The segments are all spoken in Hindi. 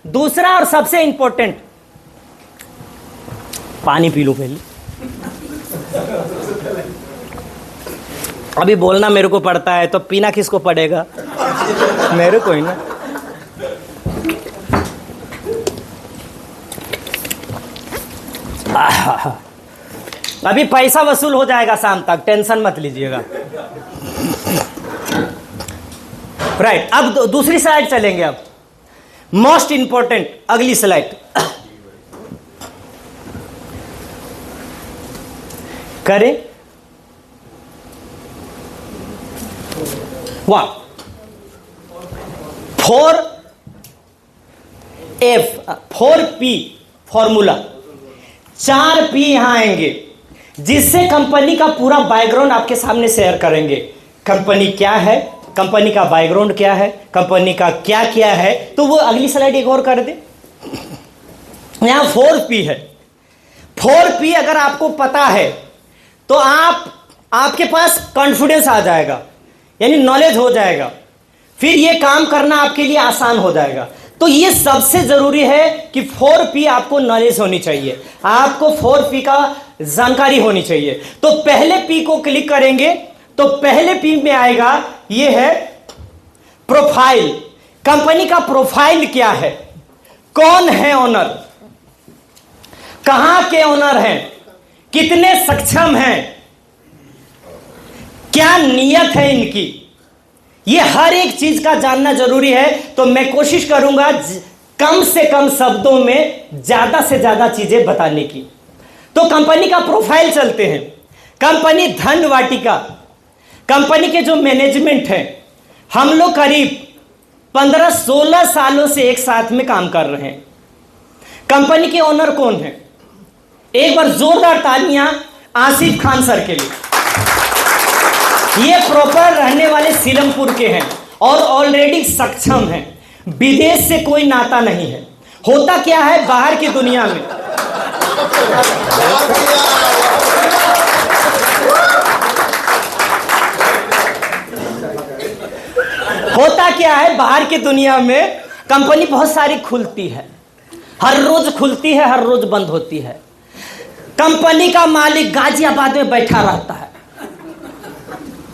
दूसरा और सबसे इंपॉर्टेंट, पानी पी लो पहले। अभी बोलना मेरे को पड़ता है तो पीना किसको पड़ेगा? मेरे को ही ना। अभी पैसा वसूल हो जाएगा शाम तक, टेंशन मत लीजिएगा। राइट, अब दूसरी स्लाइड चलेंगे। अब मोस्ट इंपॉर्टेंट अगली स्लाइड करें। वाह, 4P फॉर्मूला, 4P यहां आएंगे जिससे कंपनी का पूरा बैकग्राउंड आपके सामने शेयर करेंगे। कंपनी क्या है, कंपनी का बैकग्राउंड क्या है, कंपनी का क्या क्या है। तो वो अगली स्लाइड एक और कर दे। यहां 4P है। 4P अगर आपको पता है तो आपके पास कॉन्फिडेंस आ जाएगा, यानी नॉलेज हो जाएगा, फिर ये काम करना आपके लिए आसान हो जाएगा। तो ये सबसे जरूरी है कि 4P आपको नॉलेज होनी चाहिए, आपको 4P का जानकारी होनी चाहिए। तो पहले P को क्लिक करेंगे तो पहले P में आएगा, ये है प्रोफाइल। कंपनी का प्रोफाइल क्या है, कौन है ओनर, कहां के ओनर हैं, कितने सक्षम हैं, क्या नियत है इनकी, ये हर एक चीज का जानना जरूरी है। तो मैं कोशिश करूंगा कम से कम शब्दों में ज्यादा से ज्यादा चीजें बताने की। तो कंपनी का प्रोफाइल चलते हैं। कंपनी धन वाटिका, कंपनी के जो मैनेजमेंट है, हम लोग करीब 15-16 सालों से एक साथ में काम कर रहे हैं। कंपनी के ओनर कौन है? एक बार जोरदार तालियां आसिफ खान सर के लिए। ये प्रॉपर रहने वाले सीलमपुर के हैं और ऑलरेडी सक्षम हैं, विदेश से कोई नाता नहीं है। होता क्या है बाहर की दुनिया में, होता क्या है बाहर की दुनिया में, कंपनी बहुत सारी खुलती है, हर रोज खुलती है, हर रोज बंद होती है। कंपनी का मालिक गाजियाबाद में बैठा रहता है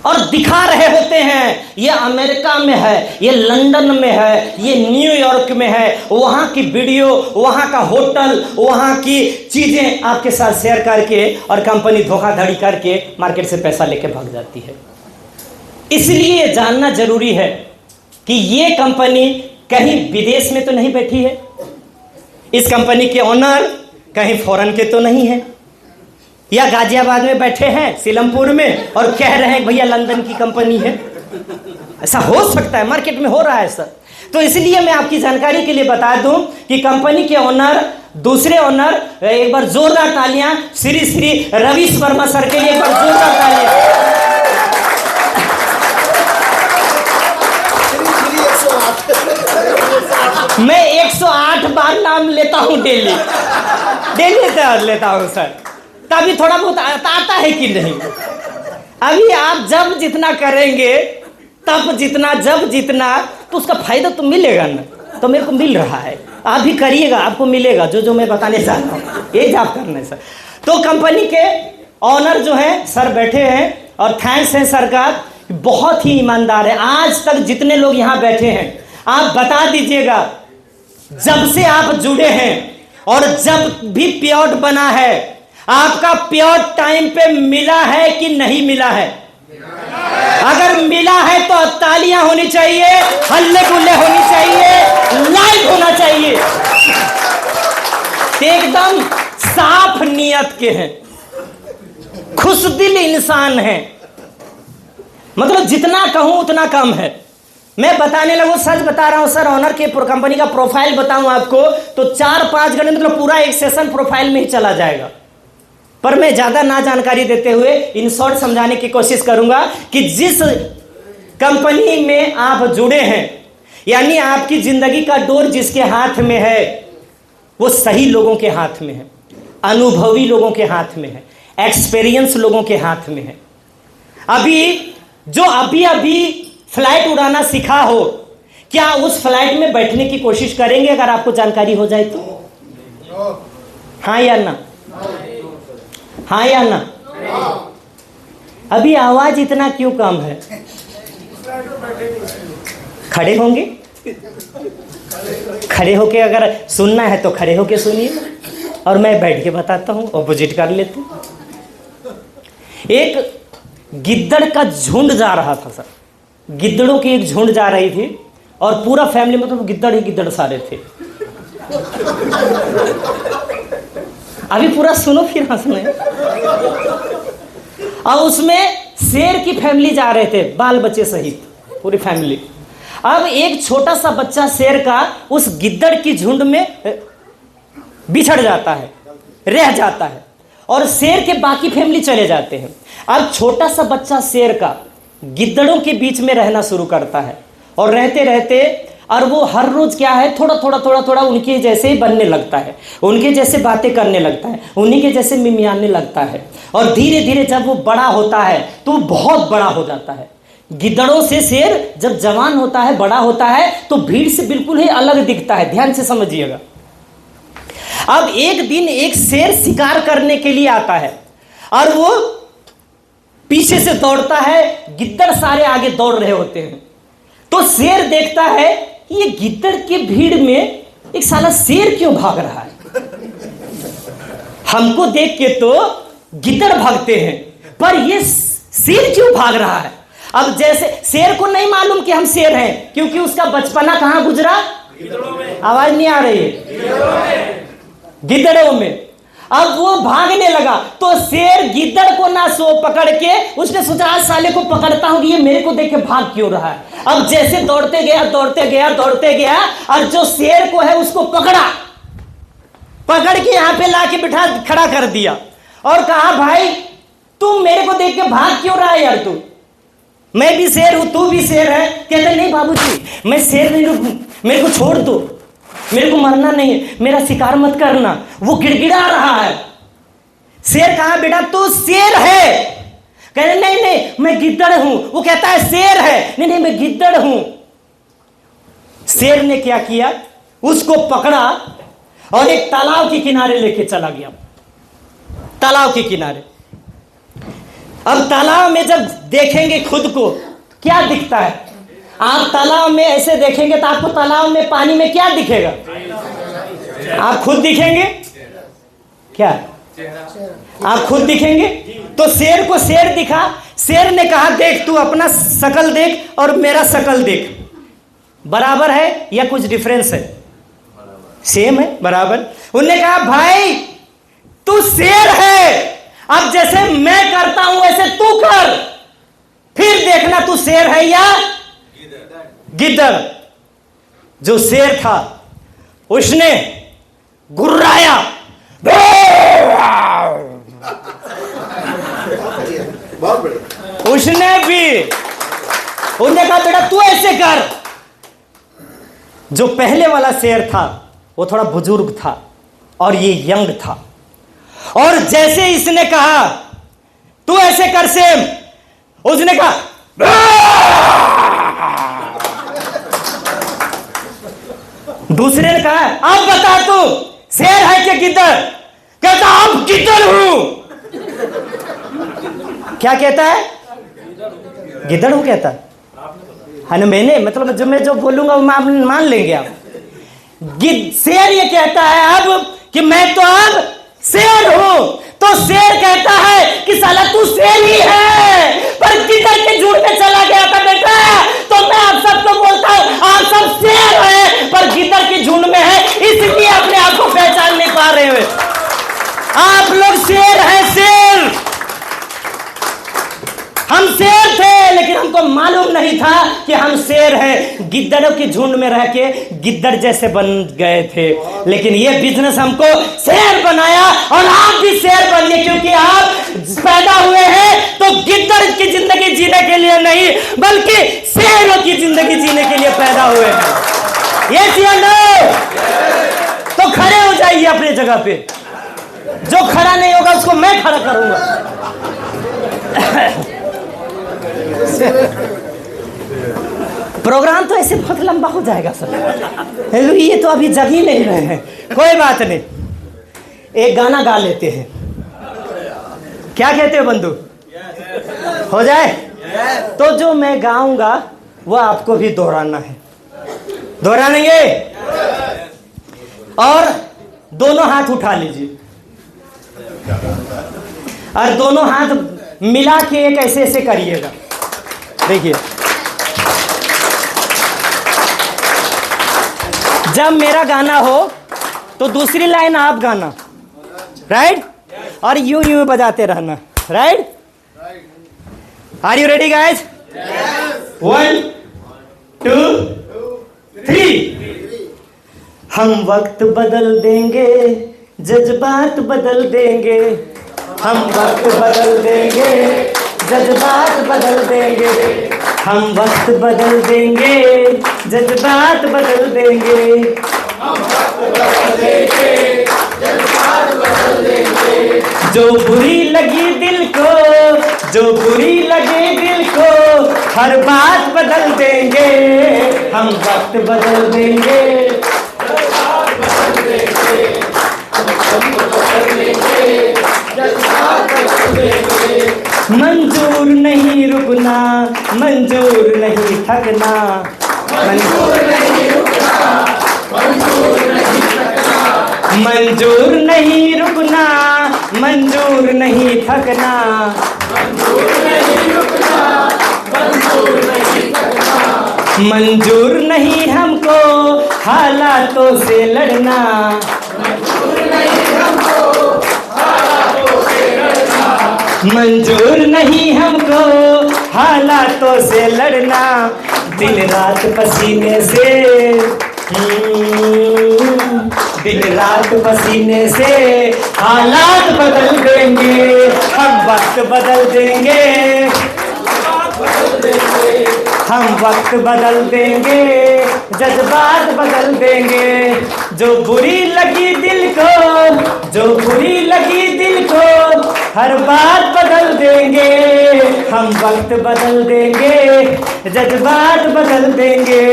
और दिखा रहे होते हैं ये अमेरिका में है, ये लंदन में है, ये न्यूयॉर्क में है, वहां की वीडियो, वहां का होटल, वहां की चीजें आपके साथ शेयर करके, और कंपनी धोखाधड़ी करके मार्केट से पैसा लेके भाग जाती है। इसलिए जानना जरूरी है कि ये कंपनी कहीं विदेश में तो नहीं बैठी है, इस कंपनी के ओनर कहीं फॉरेन के तो नहीं है, या गाजियाबाद में बैठे हैं सीलमपुर में और कह रहे हैं भैया लंदन की कंपनी है। ऐसा हो सकता है, मार्केट में हो रहा है सर। तो इसलिए मैं आपकी जानकारी के लिए बता दूं कि कंपनी के ओनर, दूसरे ओनर, एक बार जोरदार तालियां श्री श्री रवीश वर्मा सर के लिए, एक बार जोरदार तालियां। मैं 108 बार नाम लेता हूं डेली लेता हूं सर, तभी थोड़ा बहुत आता है कि नहीं। अभी आप जब जितना करेंगे, तब जितना, जब जितना, तो उसका फायदा तो मिलेगा ना। तो मेरे को मिल रहा है, आप भी करिएगा, आपको मिलेगा जो मैं बताने चाहता हूँ, ये आप करना है सर। तो कंपनी के ऑनर जो है सर बैठे हैं, और थैंक्स है सर का, बहुत ही ईमानदार है। आज तक जितने लोग यहाँ बैठे हैं, आप बता दीजिएगा जब से आप जुड़े हैं और जब भी प्योट बना है, आपका प्योट टाइम पे मिला है कि नहीं मिला है? अगर मिला है तो तालियां होनी चाहिए, हल्ले गुल्ले होनी चाहिए, लाइक होना चाहिए। एकदम साफ नियत के हैं, खुशदिल इंसान हैं, मतलब जितना कहूं उतना कम है। मैं बताने लगूं, सच बता रहा हूं सर, ऑनर के कंपनी का प्रोफाइल बताऊं आपको तो 4-5 घंटे, मतलब पूरा एक सेशन प्रोफाइल में ही चला जाएगा। पर मैं ज्यादा ना जानकारी देते हुए इन शॉर्ट समझाने की कोशिश करूंगा कि जिस कंपनी में आप जुड़े हैं, यानी आपकी जिंदगी का डोर जिसके हाथ में है, वो सही लोगों के हाथ में है, अनुभवी लोगों के हाथ में है, एक्सपीरियंस लोगों के हाथ में है। अभी जो अभी फ्लाइट उड़ाना सीखा हो, क्या उस फ्लाइट में बैठने की कोशिश करेंगे अगर आपको जानकारी हो जाए तो? हाँ या ना? हाँ या ना? अभी आवाज इतना क्यों कम है? खड़े होंगे? खड़े होके अगर सुनना है तो खड़े होके सुनिए, और मैं बैठ के बताता हूं, ऑपोजिट कर लेते हैं। एक गिद्दड़ का झुंड जा रहा था सर, गिद्दड़ों की एक झुंड जा रही थी और पूरा फैमिली मतलब गिद्दड़ ही गिद्दड़ सारे थे। अभी पूरा सुनो फिर हंसना। और उसमें शेर की फैमिली जा रहे थे, बाल बच्चे सहित पूरी फैमिली। अब एक छोटा सा बच्चा शेर का उस गिद्दड़ की झुंड में बिछड़ जाता है, रह जाता है, और शेर के बाकी फैमिली चले जाते हैं। अब छोटा सा बच्चा शेर का गिद्दड़ों के बीच में रहना शुरू करता है, और रहते रहते और वो हर रोज क्या है, थोड़ा थोड़ा उनके जैसे ही बनने लगता है, उनके जैसे बातें करने लगता है, उन्हीं के जैसे मिमियाने लगता है। और धीरे धीरे जब वो बड़ा होता है तो बहुत बड़ा हो जाता है। गिद्दड़ों से शेर जब जवान होता है, बड़ा होता है, तो भीड़ से बिल्कुल ही अलग दिखता है। ध्यान से समझिएगा। अब एक दिन एक शेर शिकार करने के लिए आता है और वो पीछे से दौड़ता है, गिद्दड़ सारे आगे दौड़ रहे होते हैं। तो शेर देखता है कि ये गिद्दड़ के भीड़ में एक साला शेर क्यों भाग रहा है। हमको देख के तो गिद्दड़ भागते हैं, पर ये शेर क्यों भाग रहा है। अब जैसे शेर को नहीं मालूम कि हम शेर हैं, क्योंकि उसका बचपना कहां गुजरा? आवाज नहीं आ रही है? गिद्दड़ों में। अब वो भागने लगा तो शेर गिद्दड़ को ना सो पकड़ के उसने सोचा आज साले को पकड़ता हूं, ये मेरे को देख के भाग क्यों रहा है। अब जैसे दौड़ते गया और जो शेर को है उसको पकड़ के यहां पे लाके बिठा खड़ा कर दिया और कहा भाई तुम मेरे को देख के भाग क्यों रहा है यार? तू, मैं भी शेर हूं, तू भी शेर है। कहते नहीं बाबूजी मैं शेर नहीं हूं, मेरे को छोड़ दो, मेरे को मरना नहीं है, मेरा शिकार मत करना। वो गिड़गिड़ा रहा है। शेर कहा बेटा तू शेर है? कहते नहीं मैं गिद्दड़ हूं। वो कहता है शेर है, नहीं मैं गिद्दड़ हूं। शेर ने क्या किया, उसको पकड़ा और एक तालाब के किनारे लेके चला गया। तालाब के किनारे। अब तालाब में जब देखेंगे खुद को क्या दिखता है? आप तालाब में ऐसे देखेंगे तो आपको तालाब में पानी में क्या दिखेगा? आप खुद दिखेंगे क्या? आप खुद दिखेंगे। तो शेर को शेर दिखा। शेर ने कहा देख तू अपना शकल देख और मेरा शकल देख, बराबर है या कुछ डिफरेंस है? सेम है, बराबर। उन्होंने कहा भाई तू शेर है, अब जैसे मैं करता हूं वैसे तू कर, फिर देखना तू शेर है या गिद्दड़। जो शेर था उसने गुर्राया, उसने भी, उसने कहा बेटा तू ऐसे कर। जो पहले वाला शेर था वो थोड़ा बुजुर्ग था और ये यंग था, और जैसे इसने कहा तू ऐसे कर सेम, उसने कहा दूसरे ने कहा अब बता तू शेर है कि गिद्दड़? कहता अब गिद्दड़ हूं। क्या कहता है? गिद्दड़ हूं कहता है ना। मैंने मतलब जो मैं जो बोलूंगा वो मान लेंगे आप। शेर ये कहता है अब कि मैं तो अब शेर हूं। तो शेर कहता है कि साला तू शेर ही है, पर गिद्दड़ के झुंड में चला गया था बेटा। तो मैं आप सबको बोलता हूं आप सब शेर हैं, पर गिद्दड़ के झुंड में है, इसलिए अपने आप को पहचान नहीं पा रहे हैं। आप लोग शेर हैं, शेर। हम शेर थे लेकिन हमको मालूम नहीं था कि हम शेर हैं। गिद्दड़ों के झुंड में रह के गिद्दड़ जैसे बन गए थे, लेकिन ये बिजनेस हमको शेर बनाया। और आप भी शेर बनिए, क्योंकि आप पैदा हुए हैं तो गिद्दड़ की जिंदगी जीने के लिए नहीं, बल्कि शेरों की जिंदगी जीने के लिए पैदा हुए हैं। ये तो खड़े हो जाइए अपनी जगह पे। जो खड़ा नहीं होगा उसको मैं खड़ा करूंगा। प्रोग्राम तो ऐसे बहुत लंबा हो जाएगा सर। ये तो अभी जग ही नहीं रहे हैं। कोई बात नहीं, एक गाना गा लेते हैं। क्या कहते हो बंधु? हो जाए? तो जो मैं गाऊंगा वो आपको भी दोहराना है। दोहराएंगे? और दोनों हाथ उठा लीजिए और दोनों हाथ मिला के एक ऐसे ऐसे करिएगा। देखिए, जब मेरा गाना हो तो दूसरी लाइन आप गाना, राइट? और यूं यूं बजाते रहना, right? Are you ready guys? 1 2 3। हम वक्त बदल देंगे, जज्बात बदल देंगे। हम वक्त बदल देंगे, जज्बात बदल देंगे। हम वक्त बदल देंगे, जज्बात बदल देंगे। हम वक्त बदल देंगे, जज्बात बदल देंगे। जो बुरी लगी दिल को, जो बुरी लगे दिल को, हर बात बदल देंगे। हम वक्त बदल देंगे, जज्बात बदल देंगे। हम वक्त बदल देंगे, जज्बात बदल देंगे। मंजूर नहीं रुकना, मंजूर नहीं थकना। मंजूर नहीं रुकना, मंजूर नहीं थकना। मंजूर नहीं रुकना, मंजूर नहीं थकना। मंजूर नहीं रुकना, मंजूर नहीं थकना। मंजूर नहीं हमको हालातों से लड़ना। मंजूर नहीं हमको हालातों से लड़ना। मंजूर नहीं हमको हालातों से लड़ना। दिन रात पसीने से, दिन रात पसीने से हालात बदल देंगे। हम वक्त बदल देंगे, हम वक्त बदल देंगे, जज्बात बदल देंगे। जो बुरी लगी दिल को, जो बुरी लगी दिल को, हर बात बदल देंगे। हम वक्त बदल देंगे, जज्बात बदल देंगे।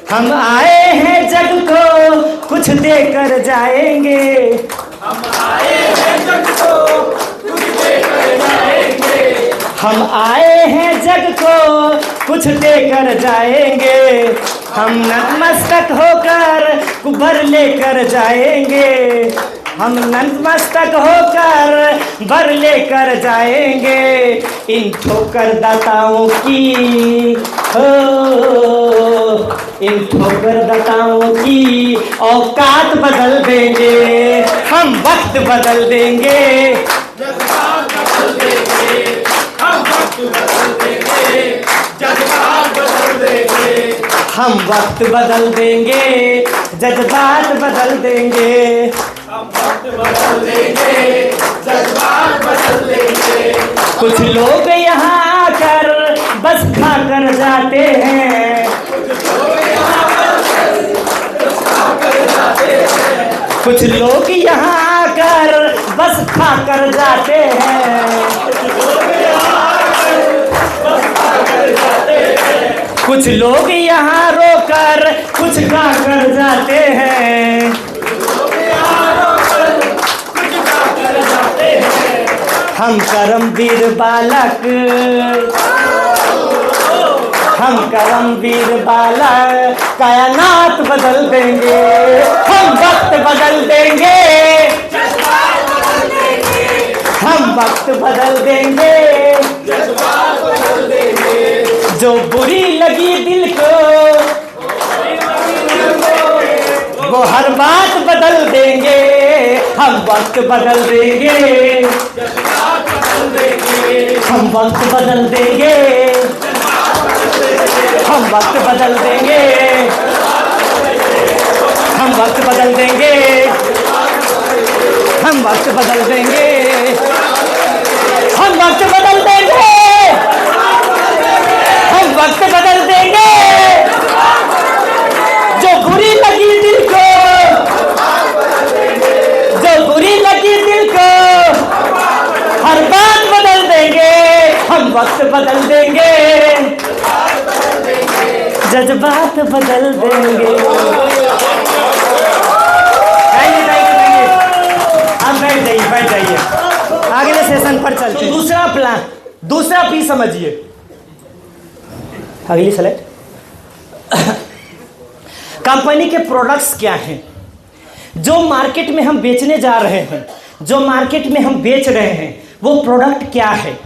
हम आए हैं जग को कुछ देकर जाएंगे। हम आए हैं जग को कुछ देकर जाएंगे। हम आए हैं जग को कुछ देकर जाएंगे। हम नतमस्तक होकर कुबर लेकर जाएंगे। हम नतमस्तक होकर बर लेकर जाएंगे। इन ठोकर दाताओं की हो, इन ठोकर दाताओं की औकात बदल देंगे। हम वक्त बदल देंगे, जज्बात बदल देंगे। हम वक्त बदल देंगे, जज्बात बदल देंगे। हम वक्त बदल देंगे, जज्बात बदल देंगे। हम वक्त बदल देंगे, जज्बात बदल देंगे। कुछ लोग यहाँ आकर बस खाकर जाते हैं। कुछ लोग यहाँ आकर बस खाकर जाते हैं। कुछ लोग यहाँ आकर बस खाकर जाते हैं। कुछ लोग यहाँ रोकर कुछ गाकर जाते हैं। हम करमवीर बालक, हम करमवीर बालक कायनात बदल देंगे। हम वक्त बदल देंगे, हम वक्त बदल देंगे, जज्बात बदल देंगे। जो बुरी लगी दिल को वो हर बात बदल देंगे। हम वक्त बदल देंगे, जज्बात बदल देंगे। हम वक्त बदल देंगे, हम वक्त बदल देंगे। हम वक्त बदल देंगे, हम वक्त बदल देंगे। हम वक्त बदल देंगे, हम वक्त बदल देंगे। जो बुरी लगी दिल को, जो बुरी लगी दिल को, हर बात बदल देंगे। हम वक्त बदल देंगे, जज्बात बदल देंगे। अब बैठ जाइए अगले सेशन पर चलते हैं। दूसरा प्लान, दूसरा पी समझिए। अगली स्लाइड। कंपनी के प्रोडक्ट्स क्या हैं जो मार्केट में हम बेचने जा रहे हैं, जो मार्केट में हम बेच रहे हैं, वो प्रोडक्ट क्या है?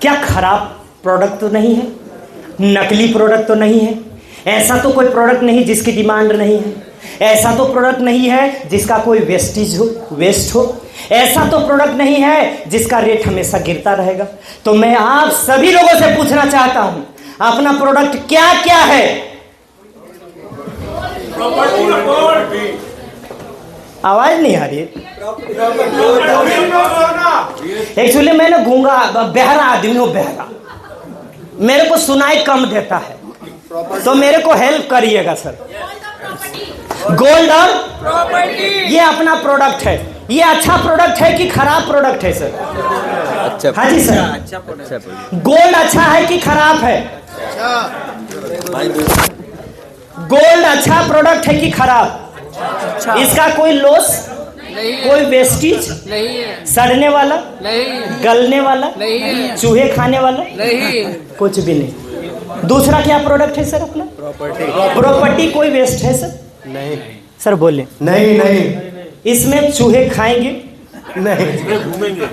क्या खराब प्रोडक्ट तो नहीं है, नकली प्रोडक्ट तो नहीं है, ऐसा तो कोई प्रोडक्ट नहीं जिसकी डिमांड नहीं है, ऐसा तो प्रोडक्ट नहीं है जिसका कोई वेस्टेज हो, वेस्ट हो, ऐसा तो प्रोडक्ट नहीं है जिसका रेट हमेशा गिरता रहेगा। तो मैं आप सभी लोगों से पूछना चाहता हूं, अपना प्रोडक्ट क्या क्या है? आवाज नहीं आ रही। एक्चुअली मैं ना गूंगा बहरा आदमी हूँ, बहरा, मेरे को सुनाई कम देता है, तो मेरे को हेल्प करिएगा सर। गोल्ड और प्रॉपर्टी, ये अपना प्रोडक्ट है। ये अच्छा प्रोडक्ट है कि खराब प्रोडक्ट है सर? अच्छा। हाँ जी सर, अच्छा प्रोडक्ट। गोल्ड अच्छा है कि खराब है? गोल्ड अच्छा प्रोडक्ट है कि खराब? अच्छा। इसका कोई लॉस नहीं, कोई वेस्टेज नहीं है, सड़ने वाला नहीं, गलने वाला नहीं, चूहे खाने वाला नहीं, कुछ भी नहीं। दूसरा क्या प्रोडक्ट है सर अपना? प्रॉपर्टी कोई वेस्ट है सर? नहीं सर, बोले नहीं नहीं। इसमें चूहे खाएंगे नहीं, घूमेंगे,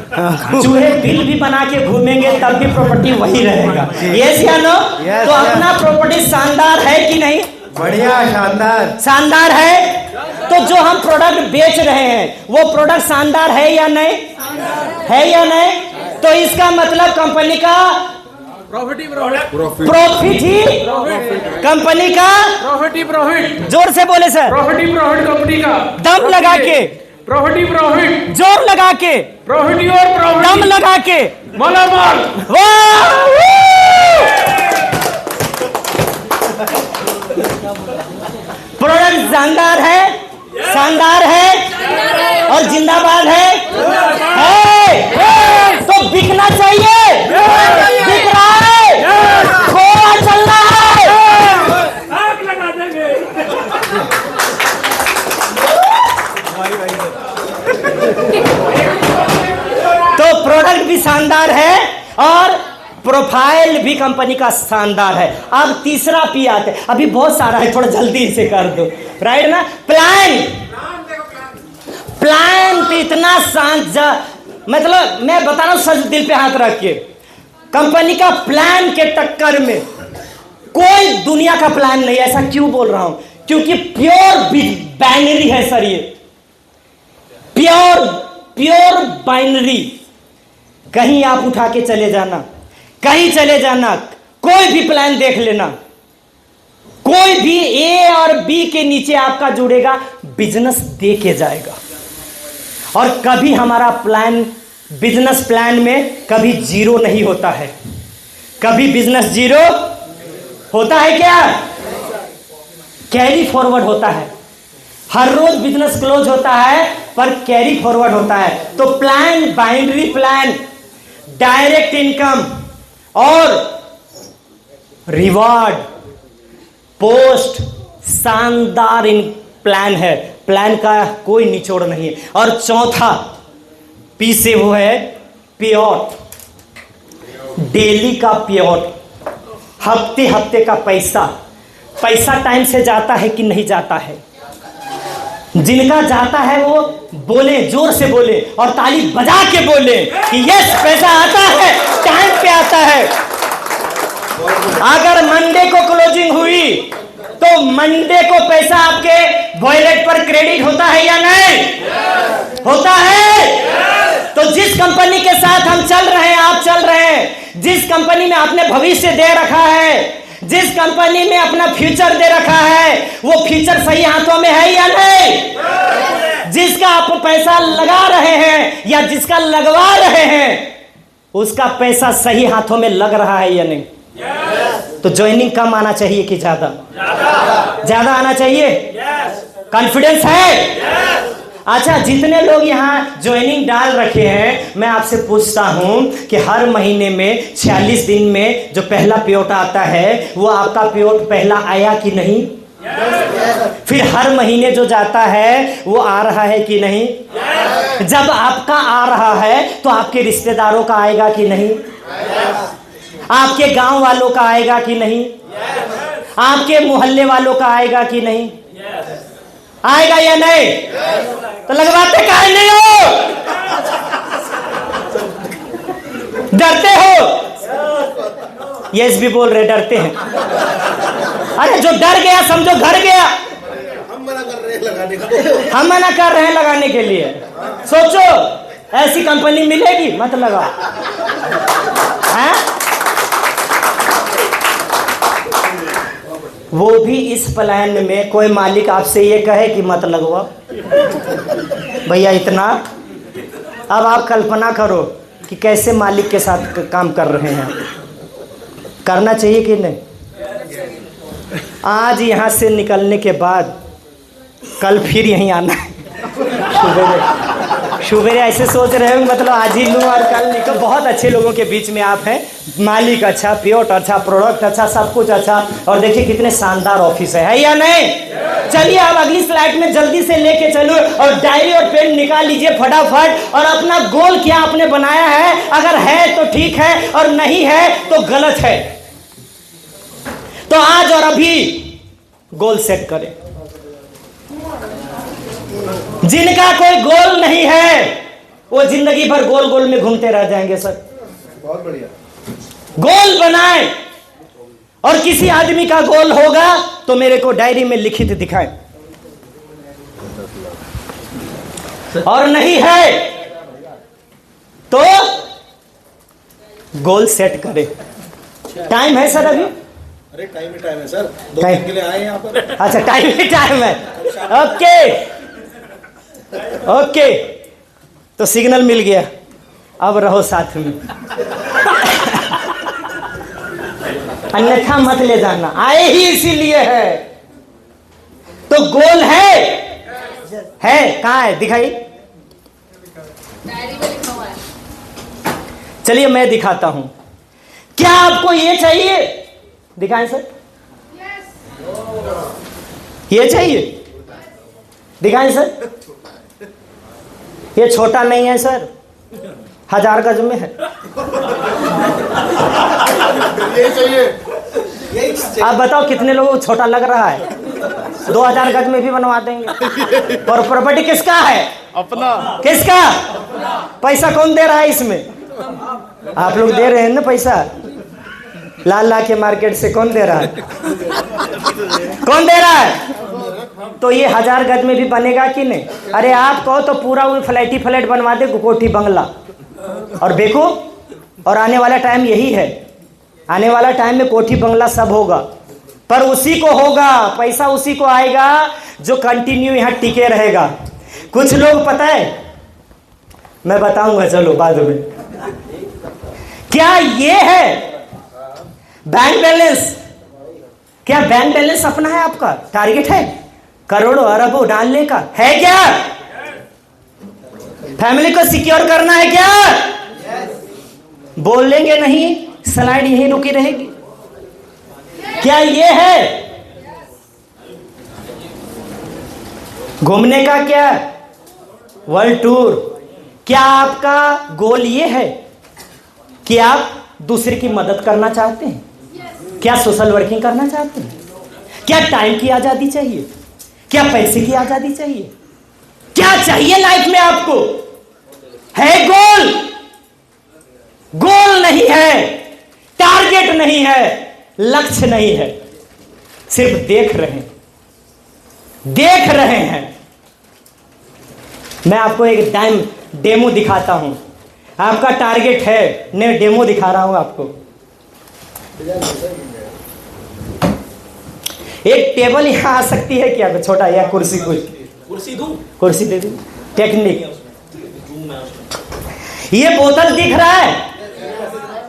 चूहे बिल भी बना के घूमेंगे तब भी प्रॉपर्टी वही रहेगा। यस या नो? तो अपना प्रॉपर्टी शानदार है कि नहीं? बढ़िया, शानदार, शानदार है। तो जो हम प्रोडक्ट बेच रहे हैं वो प्रोडक्ट शानदार है या नहीं? है या नहीं? तो इसका मतलब कंपनी का प्रॉफिट ही, कंपनी का प्रॉफिट। जोर से बोले सर। प्रॉफिट कंपनी का। दम लगा के प्रॉफिट, जोर लगा के प्रॉफिट, और दम लगा के मालामाल। प्रोडक्ट शानदार है, शानदार है और जिंदाबाद है, तो बिकना चाहिए, बिक रहा है, खोआ चल रहा है, आग लगा देंगे। तो प्रोडक्ट भी शानदार है और प्रोफाइल भी कंपनी का शानदार है। अब तीसरा पी आते, अभी बहुत सारा है, थोड़ा जल्दी से कर दो, राइट ना? प्लान, प्लान पे इतना शांत, मतलब मैं बता रहा हूं सच, दिल पे हाथ रख के, कंपनी का प्लान के टक्कर में कोई दुनिया का प्लान नहीं। ऐसा क्यों बोल रहा हूं? क्योंकि प्योर बाइनरी है सर, ये प्योर बाइनरी। कहीं आप उठा के चले जाना, कहीं चले जाना, कोई भी प्लान देख लेना, कोई भी ए और बी के नीचे आपका जुड़ेगा, बिजनेस दे के जाएगा। और कभी हमारा प्लान, बिजनेस प्लान में कभी जीरो नहीं होता है। कभी बिजनेस जीरो होता है क्या? कैरी फॉरवर्ड होता है। हर रोज बिजनेस क्लोज होता है पर कैरी फॉरवर्ड होता है। तो plan, binary plan, direct income और रिवार्ड पोस्ट शानदार इन प्लान है। प्लान का कोई निचोड़ नहीं है। और चौथा पी से वो है पेआउट, डेली का पेआउट, हफ्ते हफ्ते का पैसा। पैसा टाइम से जाता है कि नहीं जाता है? जिनका जाता है वो बोले, जोर से बोले और ताली बजा के बोले कि यस, पैसा आता है, टाइम पे आता है। अगर मंडे को क्लोजिंग हुई तो मंडे को पैसा आपके वॉलेट पर क्रेडिट होता है या नहीं? होता है। तो जिस कंपनी के साथ हम चल रहे हैं, आप चल रहे हैं, जिस कंपनी में आपने भविष्य दे रखा है, जिस कंपनी में अपना फ्यूचर दे रखा है, वो फ्यूचर सही हाथों में है या नहीं? जिसका आप पैसा लगा रहे हैं या जिसका लगवा रहे हैं, उसका पैसा सही हाथों में लग रहा है या नहीं? तो ज्वाइनिंग कम आना चाहिए कि ज्यादा? ज्यादा आना चाहिए। कॉन्फिडेंस है? अच्छा, जितने लोग यहाँ ज्वाइनिंग डाल रखे हैं, मैं आपसे पूछता हूं कि हर महीने में 46 दिन में जो पहला पेयोट आता है, वो आपका पेयोट पहला आया कि नहीं? फिर हर महीने जो जाता है वो आ रहा है कि नहीं? जब आपका आ रहा है तो आपके रिश्तेदारों का आएगा कि नहीं? आपके गांव वालों का आएगा कि नहीं? आपके मोहल्ले वालों का आएगा कि नहीं? आएगा या नहीं? तो लगवाते काहे नहीं हो? डरते हो? यस भी बोल रहे, डरते हैं। अरे जो डर गया समझो घर गया। हम मना कर रहे हैं लगाने का। हम मना कर रहे हैं लगाने के लिए। सोचो ऐसी कंपनी मिलेगी, मत लगाओ। हैं? वो भी इस प्लान में कोई मालिक आपसे ये कहे कि मत लगवाओ भैया इतना। अब आप कल्पना करो कि कैसे मालिक के साथ काम कर रहे हैं। करना चाहिए कि नहीं? आज यहाँ से निकलने के बाद कल फिर यहीं आना है। शुभेरे ऐसे सोच रहे हो मतलब आज ही लूँ और कल निकल। बहुत अच्छे लोगों के बीच में आप हैं। मालिक अच्छा, पेयोट अच्छा, प्रोडक्ट अच्छा, सब कुछ अच्छा। और देखिए कितने शानदार ऑफिस है या नहीं? चलिए अब अगली स्लाइड में जल्दी से लेके चलो और डायरी और पेन निकाल लीजिए फटाफट। और अपना गोल क्या आपने बनाया है? अगर है तो ठीक है और नहीं है तो गलत है। तो आज और अभी गोल सेट करें। जिनका कोई गोल नहीं है वो जिंदगी भर गोल गोल में घूमते रह जाएंगे सर। बहुत बढ़िया। गोल बनाएं। और किसी आदमी का गोल होगा तो मेरे को डायरी में लिखित दिखाएं। और नहीं है तो गोल सेट करें। टाइम है सर अभी? अरे टाइम ही टाइम है सर, 2 दिन के लिए आए यहाँ पर। अच्छा टाइम ही टाइम है। ओके ओके, तो सिग्नल मिल गया। अब रहो साथ में। अन्यथा मत ले जाना, आए ही इसीलिए है। तो गोल है कहाँ है? दिखाई। चलिए मैं दिखाता हूं। क्या आपको ये चाहिए? दिखाएं सर। ये चाहिए? दिखाएं सर। ये छोटा नहीं है सर, 1000 गज में है। ये चाहिए। आप बताओ कितने लोगों को छोटा लग रहा है? 2000 गज में भी बनवा देंगे। और प्रॉपर्टी किसका है? अपना। किसका? पैसा कौन दे रहा है इसमें? आप लोग दे रहे हैं ना पैसा। ला के मार्केट से कौन दे रहा है? कौन दे रहा है? तो ये 1000 गज में भी बनेगा कि नहीं? अरे आप कहो तो पूरा वो फ्लैट ही फ्लैट बनवा दे, कोठी बंगला। और देखो, और आने वाला टाइम यही है। आने वाला टाइम में कोठी बंगला सब होगा, पर उसी को होगा, पैसा उसी को आएगा जो कंटिन्यू यहाँ टिके रहेगा। कुछ लोग पता है, मैं बताऊंगा चलो बाद में। क्या ये है बैंक बैलेंस? क्या बैंक बैलेंस अपना है आपका? टारगेट है करोड़ों अरबों डालने का? है क्या? फैमिली को सिक्योर करना है क्या? बोलेंगे नहीं, स्लाइड यहीं रुकी रहेगी। क्या ये है? घूमने का क्या? World tour. क्या आपका गोल ये है कि आप दूसरे की मदद करना चाहते हैं? क्या सोशल वर्किंग करना चाहते हैं? क्या टाइम की आजादी चाहिए? क्या पैसे की आजादी चाहिए? क्या चाहिए लाइफ में आपको? है गोल? गोल नहीं है, टारगेट नहीं है, लक्ष्य नहीं है, सिर्फ देख रहे हैं। मैं आपको एक डेमो दिखाता हूं। आपका टारगेट है, मैं डेमो दिखा रहा हूं आपको। एक टेबल यहां आ सकती है क्या? छोटा या कुर्सी? कुर्सी दूं? कुर्सी दे दी। टेक्निक। ये बोतल दिख रहा है?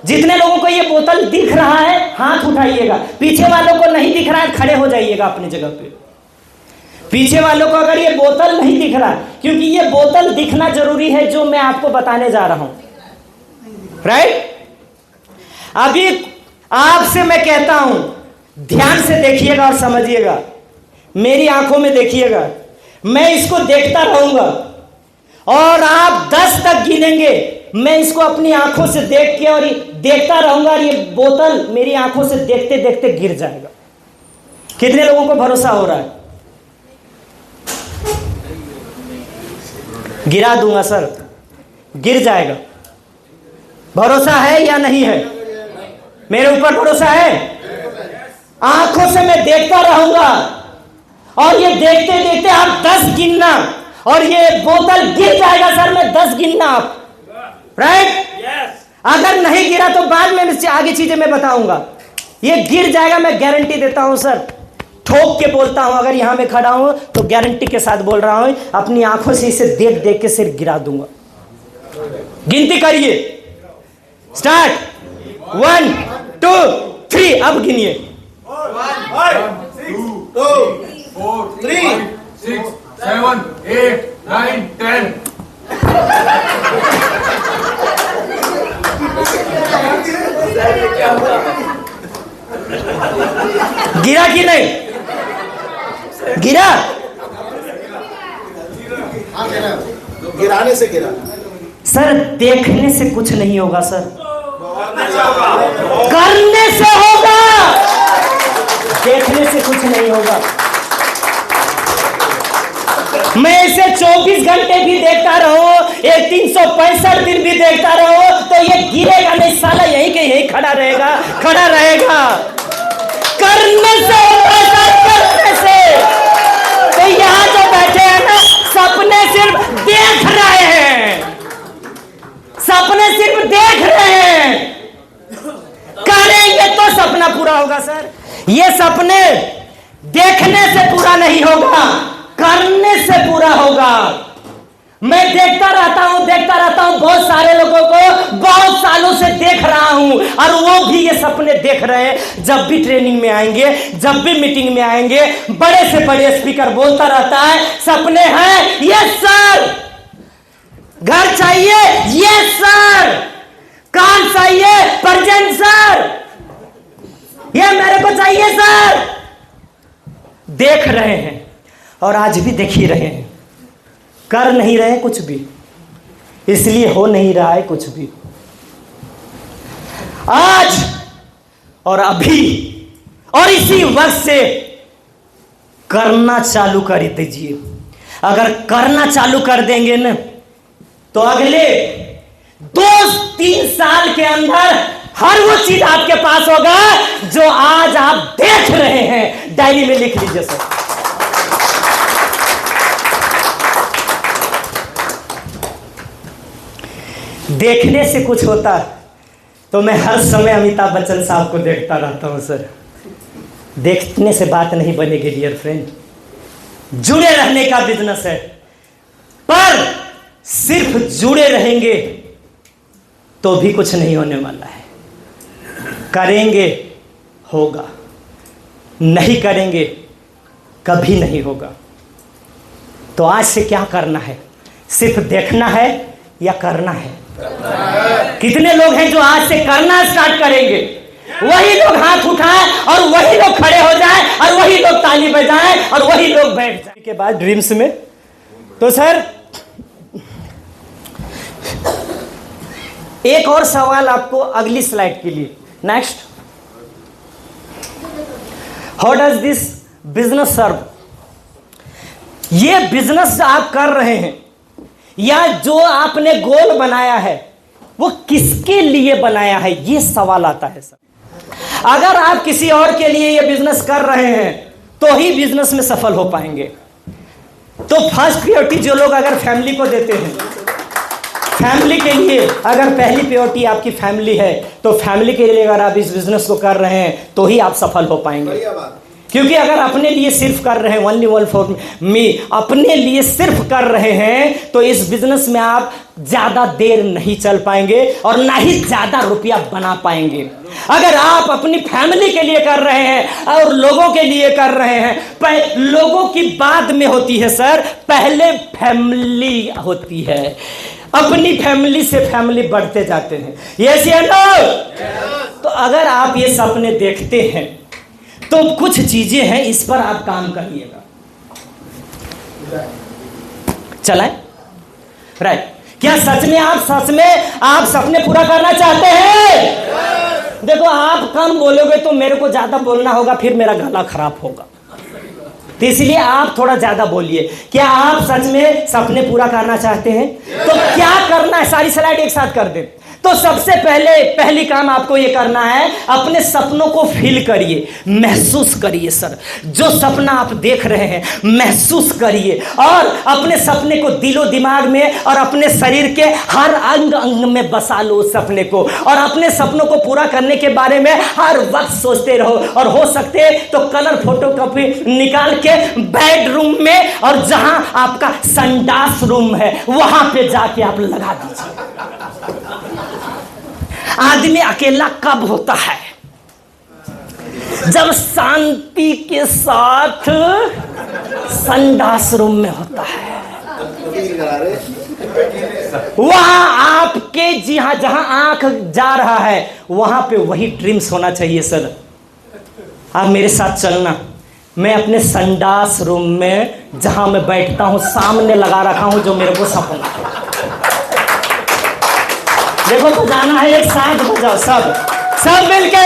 जितने लोगों को ये बोतल दिख रहा है हाथ उठाइएगा। पीछे वालों को नहीं दिख रहा है खड़े हो जाइएगा अपनी जगह पे। पीछे वालों को अगर ये बोतल नहीं दिख रहा, क्योंकि ये बोतल दिखना जरूरी है जो मैं आपको बताने जा रहा हूं, राइट? अभी आपसे मैं कहता हूं, ध्यान से देखिएगा और समझिएगा, मेरी आंखों में देखिएगा, मैं इसको देखता रहूंगा और आप 10 तक गिनेंगे, मैं इसको अपनी आंखों से देख के और देखता रहूंगा और ये बोतल मेरी आंखों से देखते देखते गिर जाएगा। कितने लोगों को भरोसा हो रहा है? गिरा दूंगा सर, गिर जाएगा। भरोसा है या नहीं है? मेरे ऊपर भरोसा है? आंखों से मैं देखता रहूंगा और ये देखते देखते आप 10 गिनना और ये बोतल गिर जाएगा सर, मैं 10 गिनना आप, राइट? अगर नहीं गिरा तो बाद में आगे चीजें मैं बताऊंगा। ये गिर जाएगा, मैं गारंटी देता हूं सर, ठोक के बोलता हूं। अगर यहां मैं खड़ा हूं तो गारंटी के साथ बोल रहा हूं, अपनी आंखों से इसे देख देख के सिर गिरा दूंगा। गिनती करिए, स्टार्ट। 1 2 3, अब गिनिए। 2 4 3 6 7 8 9 10। गिरा कि नहीं? गिरा? हाँ गिरा, गिराने से गिरा। सर देखने से कुछ नहीं होगा सर, करने से होगा। देखने से कुछ नहीं होगा। मैं इसे 24 घंटे भी देखता रहूं, एक 365 दिन भी देखता रहूं, तो ये गिरेगा नहीं साला, यहीं के यहीं खड़ा रहेगा, खड़ा रहेगा। करने से होता है सर, करने से। तो यहां जो बैठे हैं ना, सपने सिर्फ देख रहे हैं, सपने सिर्फ देख रहे हैं। करेंगे तो सपना पूरा होगा सर। ये सपने देखने से पूरा नहीं होगा, करने से पूरा होगा। मैं देखता रहता हूं बहुत सारे लोगों को, बहुत सालों से देख रहा हूं, और वो भी ये सपने देख रहे हैं। जब भी ट्रेनिंग में आएंगे, जब भी मीटिंग में आएंगे, बड़े से बड़े स्पीकर बोलता रहता है, सपने हैं, यस सर। घर चाहिए, यस सर। काम चाहिए, प्रेजेंट सर। ये मेरे को चाहिए सर। देख रहे हैं और आज भी देख ही रहे हैं, कर नहीं रहे कुछ भी, इसलिए हो नहीं रहा है कुछ भी। आज और अभी और इसी वक्त से करना चालू कर दीजिए। अगर करना चालू कर देंगे ना, तो अगले 2-3 साल के अंदर हर वो चीज आपके पास होगा जो आज आप देख रहे हैं। डायरी में लिख लीजिए सर। देखने से कुछ होता तो मैं हर समय अमिताभ बच्चन साहब को देखता रहता हूं सर। देखने से बात नहीं बनेगी डियर फ्रेंड, जुड़े रहने का बिजनेस है। पर सिर्फ जुड़े रहेंगे तो भी कुछ नहीं होने वाला है। करेंगे होगा, नहीं करेंगे कभी नहीं होगा। तो आज से क्या करना है? सिर्फ देखना है या करना है? कितने लोग हैं जो आज से करना स्टार्ट करेंगे? वही लोग हाथ उठाएं और वही लोग खड़े हो जाएं और वही लोग ताली बजाएं और वही लोग बैठ जाएं। के बाद ड्रीम्स में तो सर एक और सवाल आपको अगली स्लाइड के लिए। Next, how does this business serve? ये बिजनेस आप कर रहे हैं या जो आपने गोल बनाया है वो किसके लिए बनाया है, ये सवाल आता है सर। अगर आप किसी और के लिए ये बिजनेस कर रहे हैं तो ही बिजनेस में सफल हो पाएंगे। तो फर्स्ट प्रायोरिटी जो लोग अगर फैमिली को देते हैं, फैमिली के लिए अगर पहली प्रायोरिटी आपकी फैमिली है, तो फैमिली के लिए अगर आप इस बिजनेस को कर रहे हैं तो ही आप सफल हो पाएंगे। क्योंकि अगर अपने लिए सिर्फ कर रहे हैं, ओनली वन फॉर मी, अपने लिए सिर्फ कर रहे हैं, तो इस बिजनेस में आप ज्यादा देर नहीं चल पाएंगे और ना ही ज्यादा रुपया बना पाएंगे। अगर आप अपनी फैमिली के लिए कर रहे हैं और लोगों के लिए कर रहे हैं, लोगों की बाद में होती है सर, पहले फैमिली होती है। अपनी फैमिली से फैमिली बढ़ते जाते हैं। यस या नो? तो अगर आप ये सपने देखते हैं तो कुछ चीजें हैं, इस पर आप काम करिएगा। चलें? राइट। क्या सच में आप सपने पूरा करना चाहते हैं? देखो, आप कम बोलोगे तो मेरे को ज्यादा बोलना होगा, फिर मेरा गला खराब होगा। तो इसलिए आप थोड़ा ज्यादा बोलिए। क्या आप सच में सपने पूरा करना चाहते हैं? तो क्या करना है? सारी स्लाइड एक साथ कर दे। तो सबसे पहली काम आपको ये करना है, अपने सपनों को फील करिए, महसूस करिए। सर, जो सपना आप देख रहे हैं महसूस करिए और अपने सपने को दिलो दिमाग में और अपने शरीर के हर अंग अंग में बसा लो उस सपने को, और अपने सपनों को पूरा करने के बारे में हर वक्त सोचते रहो। और हो सकते तो कलर फोटोकॉपी निकाल के बेडरूम में और जहां आपका संडास रूम है वहां पे जाके आप लगा दीजिए। आदमी अकेला कब होता है? जब शांति के साथ संडास रूम में होता है। वहां आपके जहां आंख जा रहा है वहां पे वही ड्रीम्स होना चाहिए। सर, आप मेरे साथ चलना। मैं अपने संडास रूम में जहां मैं बैठता हूं सामने लगा रखा हूं जो मेरे को सपना है। देखो, बजाना है, एक साथ बजाओ, सब मिलके।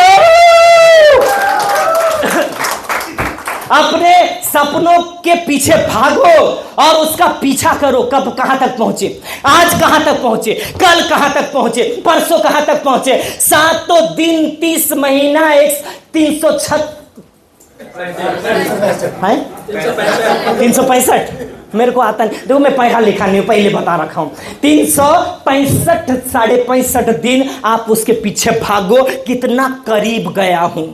अपने सपनों के पीछे भागो और उसका पीछा करो। कब कहां तक पहुंचे? आज कहां तक पहुंचे? कल कहां तक पहुंचे? परसों कहां तक पहुंचे? 7 दिन 30 महीना 365 मेरे को आता नहीं। देखो, मैं पढ़ा लिखा नहीं हूं, पहले बता रखा हूं। 365 65 दिन आप उसके पीछे भागो। कितना करीब गया हूं।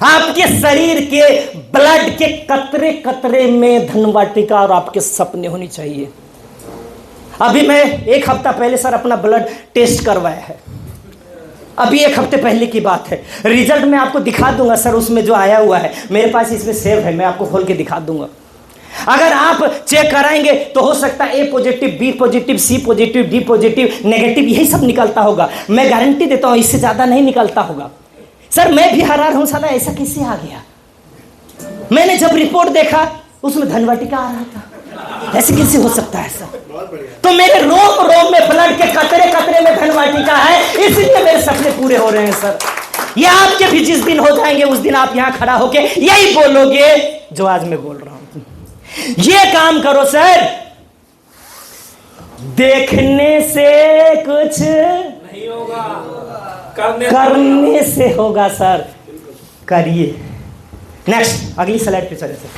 आपके शरीर के ब्लड के कतरे कतरे में धनवाटिका और आपके सपने होनी चाहिए। अभी मैं 1 हफ्ता पहले सर अपना ब्लड टेस्ट करवाया है। अभी 1 हफ्ते पहले की बात है। रिजल्ट मैं आपको दिखा दूंगा सर, उसमें जो आया हुआ है मेरे पास इसमें सेव है, मैं आपको खोल के दिखा दूंगा। अगर आप चेक कराएंगे तो हो सकता है A positive, B positive, C positive, D positive, negative, यही सब निकलता होगा। मैं गारंटी देता हूं इससे ज्यादा नहीं निकलता होगा। सर, मैं भी हैरान हूं, साला ऐसा कैसे आ गया। मैंने जब रिपोर्ट देखा उसमें धनवाटिका आ रहा था, ऐसे कैसे हो सकता है सर? तो मेरे रोम रोम में ब्लड के कतरे कतरे में धनवाटिका है, इसलिए मेरे सपने पूरे हो रहे हैं सर। ये आपके भी जिस दिन हो जाएंगे उस दिन आप यहां खड़ा होके यही बोलोगे जो आज मैं बोल रहा हूं। ये काम करो सर, देखने से कुछ नहीं होगा, करने से होगा सर। करिए। नेक्स्ट, अगली स्लाइड पे चले सर।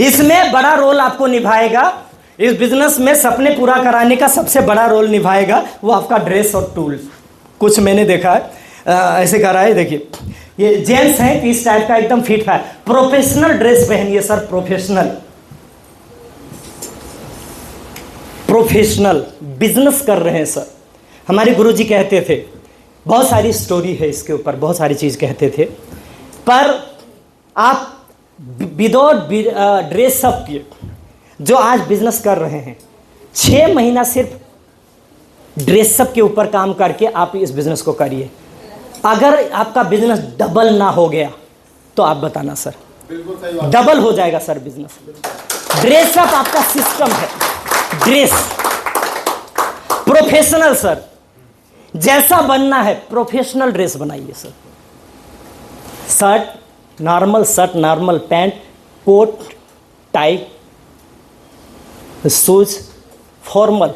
इसमें बड़ा रोल आपको निभाएगा, इस बिजनेस में सपने पूरा कराने का सबसे बड़ा रोल निभाएगा वो आपका ड्रेस और टूल। कुछ मैंने देखा है ऐसे करा है। देखिए, ये जेंट्स हैं इस टाइप का एकदम फिट है, प्रोफेशनल ड्रेस पहनिए सर। प्रोफेशनल बिजनेस कर रहे हैं सर। हमारे गुरुजी कहते थे, बहुत सारी स्टोरी है इसके ऊपर, बहुत सारी चीज कहते थे, पर आप विदाउट ड्रेसअप के जो आज बिजनेस कर रहे हैं, 6 महीना सिर्फ ड्रेसअप के ऊपर काम करके आप इस बिजनेस को करिए। अगर आपका बिजनेस डबल ना हो गया तो आप बताना सर। डबल हो जाएगा सर बिजनेस। ड्रेसअप आपका सिस्टम है। ड्रेस प्रोफेशनल सर, जैसा बनना है प्रोफेशनल ड्रेस बनाइए sir. Shirt, normal pant, coat, tie, shoes, formal,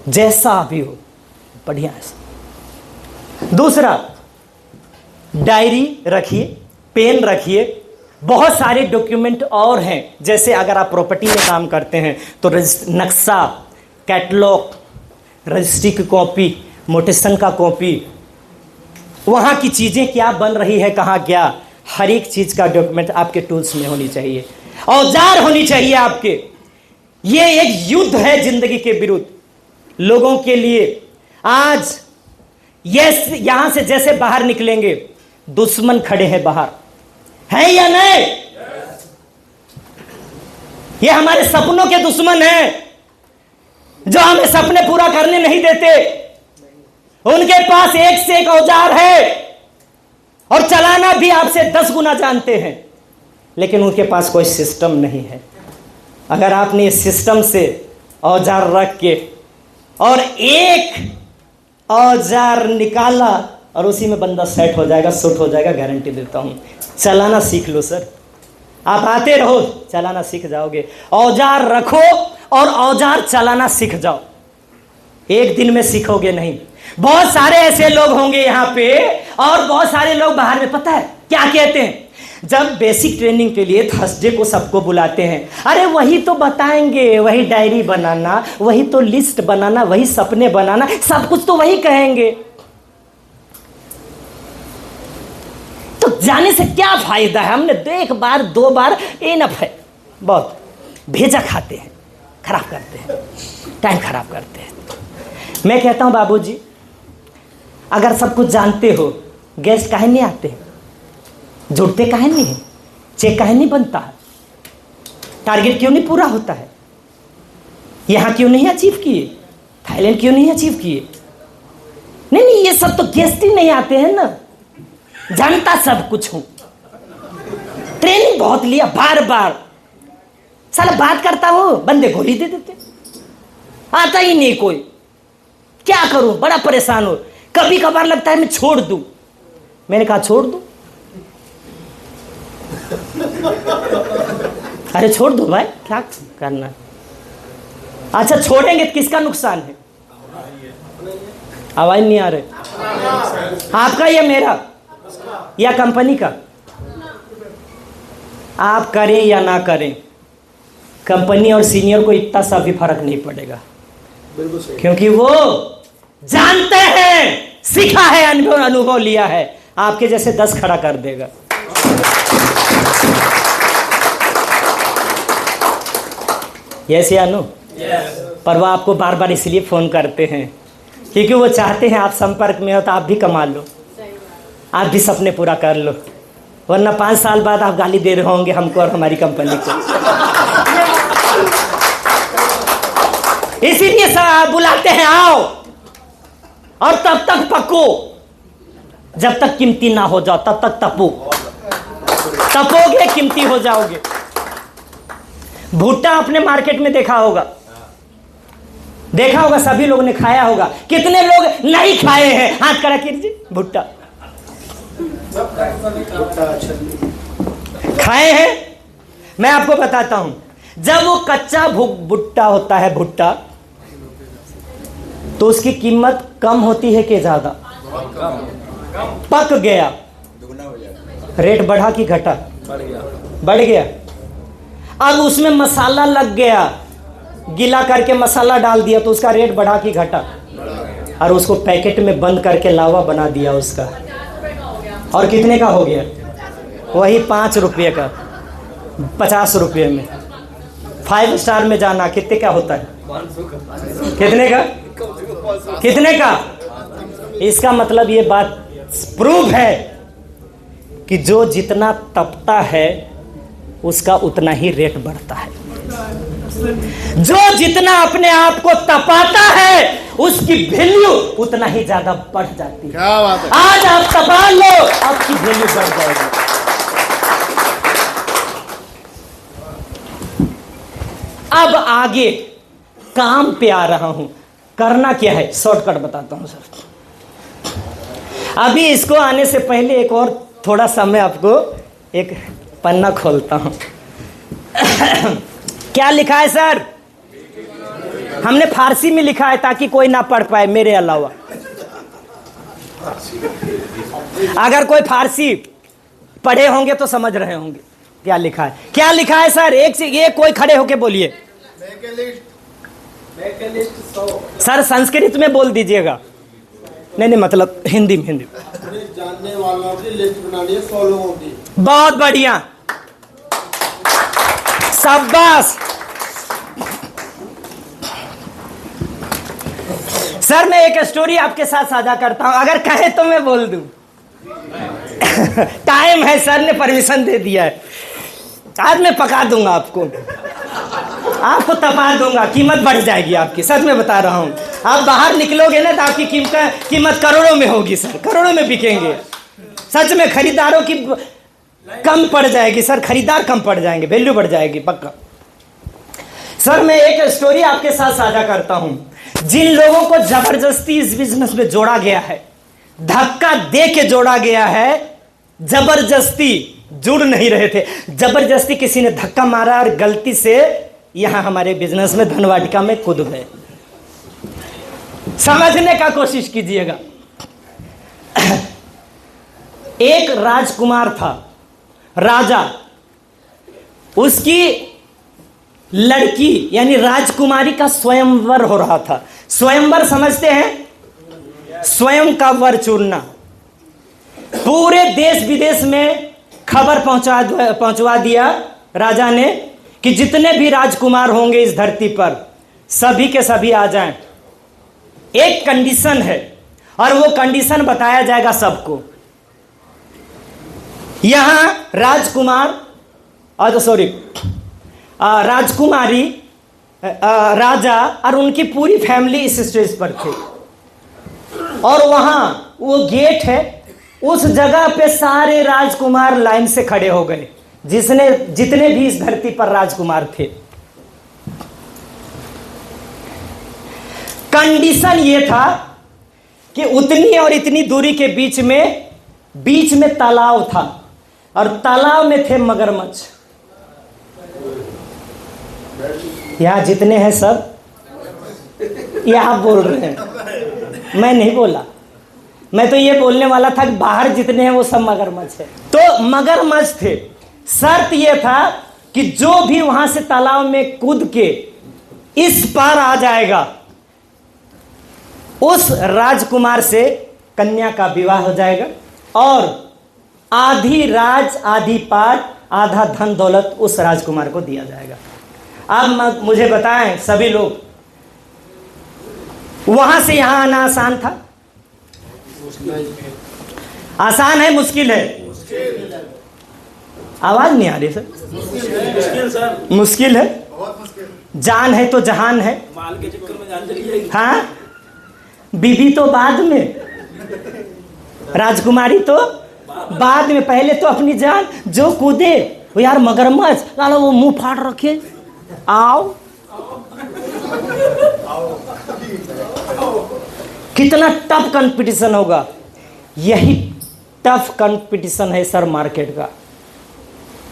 जैसा भी हो बढ़िया है सर। दूसरा, डायरी रखिए, पेन रखिए। बहुत सारे डॉक्यूमेंट और हैं, जैसे अगर आप प्रॉपर्टी में काम करते हैं तो नक्शा, कैटलॉग, रजिस्ट्री की कॉपी, मोटेशन का कॉपी, वहाँ की चीज़ें क्या बन रही है, कहाँ क्या, हर एक चीज़ का डॉक्यूमेंट आपके टूल्स में होनी चाहिए। औजार होनी चाहिए आपके। ये एक युद्ध है जिंदगी के विरुद्ध लोगों के लिए। आज यहां से जैसे बाहर निकलेंगे, दुश्मन खड़े हैं बाहर, है या नहीं? ये हमारे सपनों के दुश्मन हैं, जो हमें सपने पूरा करने नहीं देते। उनके पास एक से एक औजार है और चलाना भी आपसे 10 गुना जानते हैं, लेकिन उनके पास कोई सिस्टम नहीं है। अगर आपने इस सिस्टम से औजार रख के और एक औजार निकाला और उसी में बंदा सेट हो जाएगा, सूट हो जाएगा, गारंटी देता हूं। चलाना सीख लो सर, आप आते रहो, चलाना सीख जाओगे। औजार रखो और औजार चलाना सीख जाओ, एक दिन में सीखोगे नहीं। बहुत सारे ऐसे लोग होंगे यहां पे और बहुत सारे लोग बाहर में, पता है क्या कहते हैं? जब बेसिक ट्रेनिंग के लिए थर्सडे को सबको बुलाते हैं, अरे वही तो बताएंगे, वही डायरी बनाना, वही तो लिस्ट बनाना, वही सपने बनाना, सब कुछ तो वही कहेंगे। तो जाने से क्या फायदा है? हमने एक बार 2 बार इनफ है, बहुत भेजा खाते हैं, खराब करते हैं, टाइम खराब करते हैं। मैं कहता हूं बाबूजी, अगर सब कुछ जानते हो, गेस्ट काहे नहीं आते हैं? जुड़ते काहे नहीं है? चेक काहे नहीं बनता है? टारगेट क्यों नहीं पूरा होता है? यहां क्यों नहीं अचीव किए? थाईलैंड क्यों नहीं अचीव किए? नहीं, ये सब तो गेस्ट ही नहीं आते हैं ना। जानता सब कुछ हूं, ट्रेनिंग बहुत लिया, बार बार साला बात करता हूं, बंदे गोली दे देते, आता ही नहीं कोई। क्या करूं, बड़ा परेशान हो। कभी कभार लगता है मैं छोड़ दूं। मैंने कहा छोड़ दूं? अरे छोड़ दो भाई, क्या करना। अच्छा छोड़ेंगे तो किसका नुकसान है? आवाज नहीं आ रही, आपका या मेरा या कंपनी का? आप करें या ना करें, कंपनी और सीनियर को इतना सा भी फर्क नहीं पड़ेगा, क्योंकि वो जानते हैं, सीखा है, अनुभव लिया है। आपके जैसे 10 खड़ा कर देगा। यस या नो? पर वो आपको बार बार इसलिए फोन करते हैं क्योंकि वो चाहते हैं आप संपर्क में हो, तो आप भी कमा लो, आप भी सपने पूरा कर लो, वरना 5 साल बाद आप गाली दे रहे होंगे हमको और हमारी कंपनी को। इसीलिए बुलाते हैं, आओ और तब तक पको, जब तक कीमती ना हो जाओ तब तक तपो, तपोगे कीमती हो जाओगे। भुट्टा अपने मार्केट में देखा होगा, सभी लोगों ने खाया होगा। कितने लोग नहीं खाए हैं? हाथ खड़ा कीजिए। भुट्टा खाए हैं? मैं आपको बताता हूं, जब वो कच्चा भुट्टा होता है, भुट्टा, तो उसकी कीमत कम होती है कि ज्यादा? पक गया रेट बढ़ा कि घटा? बढ़ गया। अब उसमें मसाला लग गया, गीला करके मसाला डाल दिया, तो उसका रेट बढ़ा कि घटा? और उसको पैकेट में बंद करके लावा बना दिया उसका, और कितने का हो गया? वही 5 रुपये का, 50 रुपये में। 5 स्टार में जाना कितने का होता है? कितने का? कितने का? इसका मतलब ये बात प्रूव है कि जो जितना तपता है उसका उतना ही रेट बढ़ता है। जो जितना अपने आप को तपाता है उसकी वैल्यू उतना ही ज्यादा बढ़ जाती है। क्या बात है? आज आप तपा लो, आपकी वैल्यू बढ़ जाएगी। अब आगे काम पे आ रहा हूं। करना क्या है, शॉर्टकट बताता हूं सर। अभी इसको आने से पहले एक और थोड़ा सा मैं आपको एक पन्ना खोलता हूं। क्या लिखा है सर? हमने फारसी में लिखा है ताकि कोई ना पढ़ पाए मेरे अलावा। अगर कोई फारसी पढ़े होंगे तो समझ रहे होंगे क्या लिखा है। क्या लिखा है सर? एक से ये कोई खड़े होके बोलिए सर। संस्कृत में बोल दीजिएगा। नहीं मतलब हिंदी में। जानने वालों की लिस्ट बनानी है 100 लोगों की। बहुत बढ़िया, शाबाश। सर मैं एक स्टोरी आपके साथ साझा करता हूं, अगर कहे तो मैं बोल दूं। टाइम है, सर ने परमिशन दे दिया है। आज मैं पका दूंगा आपको तपा दूंगा, कीमत बढ़ जाएगी आपकी, सच में बता रहा हूं। आप बाहर निकलोगे ना तो आपकी कीमत करोड़ों में होगी सर, करोड़ों में बिकेंगे सच में। खरीदारों की कम पड़ जाएगी सर, खरीदार कम पड़ जाएंगे, वैल्यू बढ़ जाएगी पक्का। सर मैं एक स्टोरी आपके साथ साझा करता हूं। जिन लोगों को जबरदस्ती इस बिजनेस में जोड़ा गया है, धक्का दे के जोड़ा गया है, जबरदस्ती जुड़ नहीं रहे थे, जबरदस्ती किसी ने धक्का मारा और गलती से यहां हमारे बिजनेस में धनवाटिका में कूद गए। समझने का कोशिश कीजिएगा। एक राजकुमार था, राजा, उसकी लड़की यानी राजकुमारी का स्वयंवर हो रहा था। स्वयंवर समझते हैं? स्वयं का वर चुनना। पूरे देश विदेश में खबर पहुंचवा दिया राजा ने कि जितने भी राजकुमार होंगे इस धरती पर सभी के सभी आ जाएं। एक कंडीशन है और वो कंडीशन बताया जाएगा सबको। यहां राजकुमार राजकुमारी, राजा और उनकी पूरी फैमिली इस स्टेज पर थे और वहां वो गेट है, उस जगह पे सारे राजकुमार लाइन से खड़े हो गए, जितने भी इस धरती पर राजकुमार थे। कंडीशन ये था कि उतनी और इतनी दूरी के बीच में तालाब था और तालाब में थे मगरमच्छ। यहां जितने हैं सब ये आप बोल रहे हैं, मैं नहीं बोला। मैं तो ये बोलने वाला था कि बाहर जितने हैं वो सब मगरमच्छ है। तो मगरमच्छ थे। शर्त ये था कि जो भी वहां से तालाब में कूद के इस पार आ जाएगा उस राजकुमार से कन्या का विवाह हो जाएगा और आधी राज आधी पाट आधा धन दौलत उस राजकुमार को दिया जाएगा। अब मुझे बताएं सभी लोग, वहां से यहां आना आसान था? आसान है मुश्किल है? आवाज नहीं आ रही सर। मुश्किल सर, मुश्किल है, बहुत मुश्किल। जान है तो जहान है। माल के चक्कर में जान चली जाएगी। हाँ, बीबी तो बाद में, राजकुमारी तो बाद में, पहले तो अपनी जान। जो कूदे वो यार मगरमच्छ, चलो वो मुंह फाड़ रखे, आओ। कितना टफ कंपटीशन होगा। यही टफ कंपटीशन है सर मार्केट का।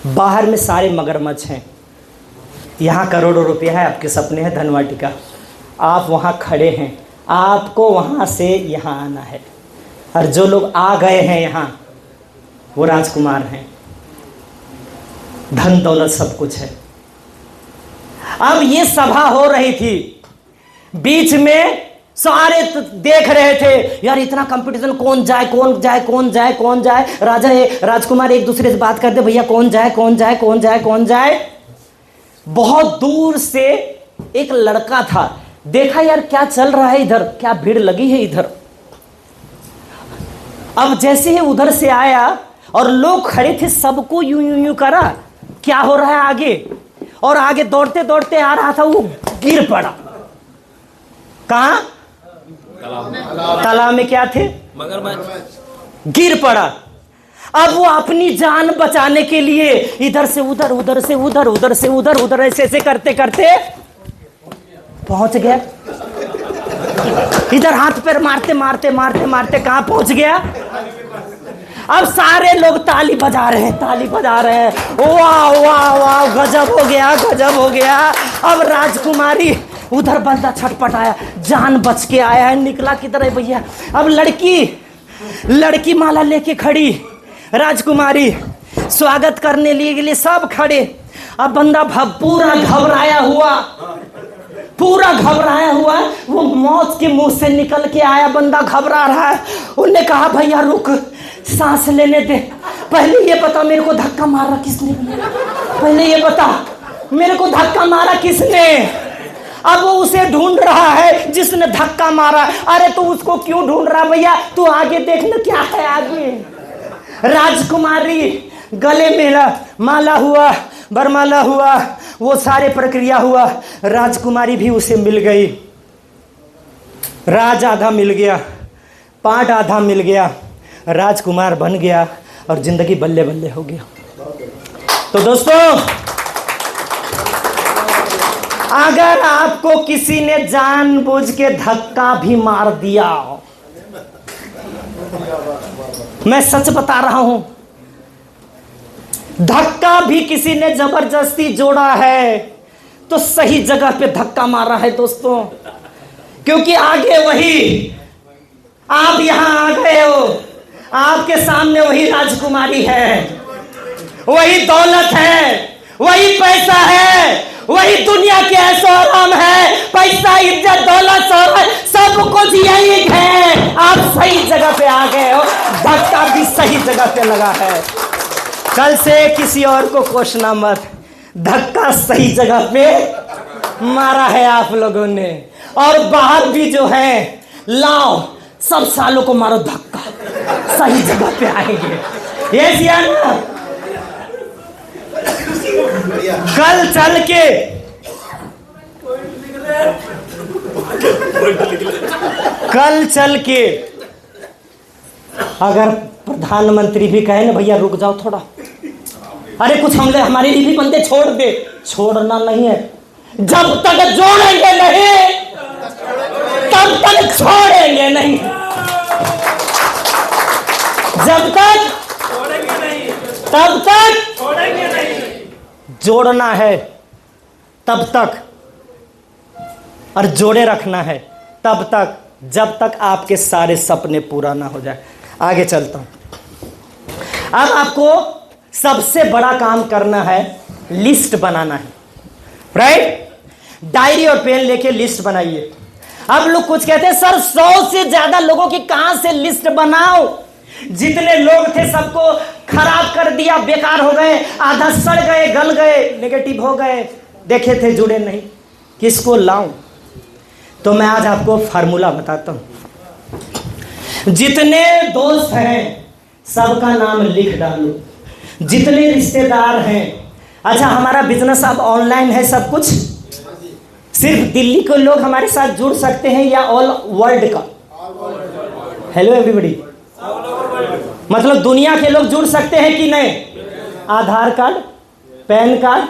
बाहर में सारे मगरमच्छ हैं, यहाँ करोड़ों रुपया है, आपके सपने हैं धनवाटिका, आप वहाँ खड़े हैं, आपको वहाँ से यहाँ आना है। और जो लोग आ गए हैं यहाँ वो राजकुमार हैं, धन दौलत सब कुछ है। अब ये सभा हो रही थी, बीच में सारे देख रहे थे यार इतना कंपटीशन, कौन जाए कौन जाए कौन जाए कौन जाए। राजा राजकुमार एक दूसरे से बात करते, भैया कौन जाए कौन जाए कौन जाए कौन जाए। बहुत दूर से एक लड़का था, देखा यार क्या चल रहा है इधर, क्या भीड़ लगी है इधर। अब जैसे ही उधर से आया और लोग खड़े थे, सबको यूं यूं यूं करा, क्या हो रहा है आगे, और आगे दौड़ते दौड़ते आ रहा था, वो गिर पड़ा। कहां? तालाब में क्या थे? मगरमच्छ। गिर पड़ा। अब वो अपनी जान बचाने के लिए इधर से उधर, उधर से उधर, उधर से उधर, उधर ऐसे करते करते पहुंच गया। इधर हाथ पैर मारते मारते मारते मारते कहां पहुंच गया। अब सारे लोग ताली बजा रहे हैं, ताली बजा रहे हैं, वाह वाह वाह, गजब हो गया, गजब हो गया। अब राजकुमारी, उधर बंदा छटपटाया, जान बच के आया है, निकला किधर है भैया। अब लड़की माला लेके खड़ी, राजकुमारी स्वागत करने के लिए सब खड़े। अब बंदा पूरा घबराया हुआ, वो मौत के मुंह से निकल के आया, बंदा घबरा रहा है। उन्होंने कहा भैया रुक, सांस लेने दे, पहले ये बता मेरे को धक्का मारा किसने, पहले ये बता मेरे को धक्का मारा किसने। अब वो उसे ढूंढ रहा है जिसने धक्का मारा। अरे तू उसको क्यों ढूंढ रहा भैया, तू आगे देखना क्या है आगे। राजकुमारी गले में माला हुआ, बरमाला हुआ, वो सारे प्रक्रिया हुआ, राजकुमारी भी उसे मिल गई। राज आधा मिल गया, पाट आधा मिल गया, राजकुमार बन गया और जिंदगी बल्ले बल्ले हो गया। तो दोस्तों, अगर आपको किसी ने जानबूझ के धक्का भी मार दिया, मैं सच बता रहा हूं, धक्का भी किसी ने जबरदस्ती जोड़ा है तो सही जगह पे धक्का मारा है दोस्तों। क्योंकि आगे वही, आप यहां आ गए हो, आपके सामने वही राजकुमारी है, वही दौलत है, वही पैसा है, वही दुनिया के ऐशो आराम है। पैसा, इज्जत, दौलत, शोहरत, सब कुछ यही है। आप सही जगह पे आ गए हो, धक्का भी सही जगह पे लगा है। कल से किसी और को कोसना मत, धक्का सही जगह पे मारा है आप लोगों ने। और बाहर भी जो है, लाओ सब सालों को मारो धक्का, सही जगह पे आएंगे। ये सियाना कल चल के, कल चल के अगर प्रधानमंत्री भी कहे ना भैया रुक जाओ थोड़ा, अरे कुछ हमले हमारे लिए भी बंदे छोड़ दे, छोड़ना नहीं है। जब तक जोड़ेंगे नहीं तब तक छोड़ेंगे नहीं, जब तक छोड़ेंगे नहीं तब तक छोड़ेंगे नहीं। जोड़ना है तब तक और जोड़े रखना है तब तक, जब तक आपके सारे सपने पूरा ना हो जाए। आगे चलता हूं। अब आपको सबसे बड़ा काम करना है, लिस्ट बनाना है, राइट? डायरी और पेन लेके लिस्ट बनाइए। अब लोग कुछ कहते हैं सर 100 से ज्यादा लोगों की कहां से लिस्ट बनाओ, जितने लोग थे सबको खराब कर दिया, बेकार हो गए, आधा सड़ गए, गल गए, नेगेटिव हो गए, देखे थे जुड़े नहीं, किसको लाऊं? तो मैं आज आपको फार्मूला बताता हूं। जितने दोस्त हैं सबका नाम लिख डालो, जितने रिश्तेदार हैं। अच्छा, हमारा बिजनेस अब ऑनलाइन है, सब कुछ। सिर्फ दिल्ली के लोग हमारे साथ जुड़ सकते हैं या ऑल वर्ल्ड का? हेलो एवरीबॉडी, मतलब दुनिया के लोग जुड़ सकते हैं कि नहीं? आधार कार्ड, पैन कार्ड,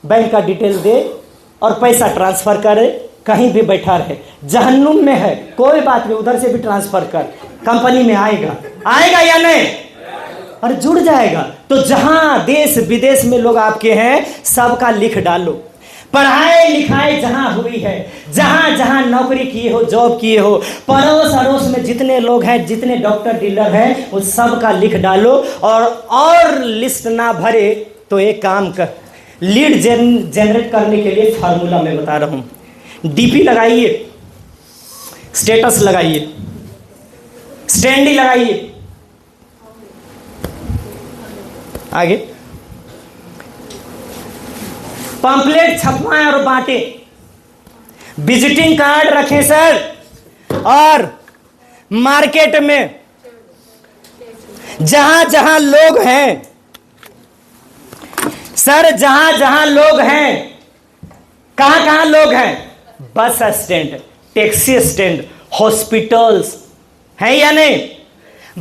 बैंक का डिटेल दे और पैसा ट्रांसफर करे, कहीं भी बैठा रहे, जहन्नुम में है कोई बात नहीं, उधर से भी ट्रांसफर कर, कंपनी में आएगा, आएगा या नहीं? और जुड़ जाएगा। तो जहां देश विदेश में लोग आपके हैं सबका लिख डालो। पढ़ाई लिखाई जहां हुई है, जहां जहां नौकरी किए हो, जॉब किए हो, पड़ोस अड़ोस में जितने लोग हैं, जितने डॉक्टर डीलर हैं, वो सबका लिख डालो। और लिस्ट ना भरे तो एक काम कर, लीड जनरेट करने के लिए फार्मूला मैं बता रहा हूं। डीपी लगाइए, स्टेटस लगाइए, स्टैंडी लगाइए। आगे पंपलेट छपवाएं और बांटे, विजिटिंग कार्ड रखें सर, और मार्केट में जहां जहां लोग हैं सर, जहां जहां लोग हैं, कहां कहां लोग हैं? Bus stand, taxi stand, hospitals हैं या नहीं?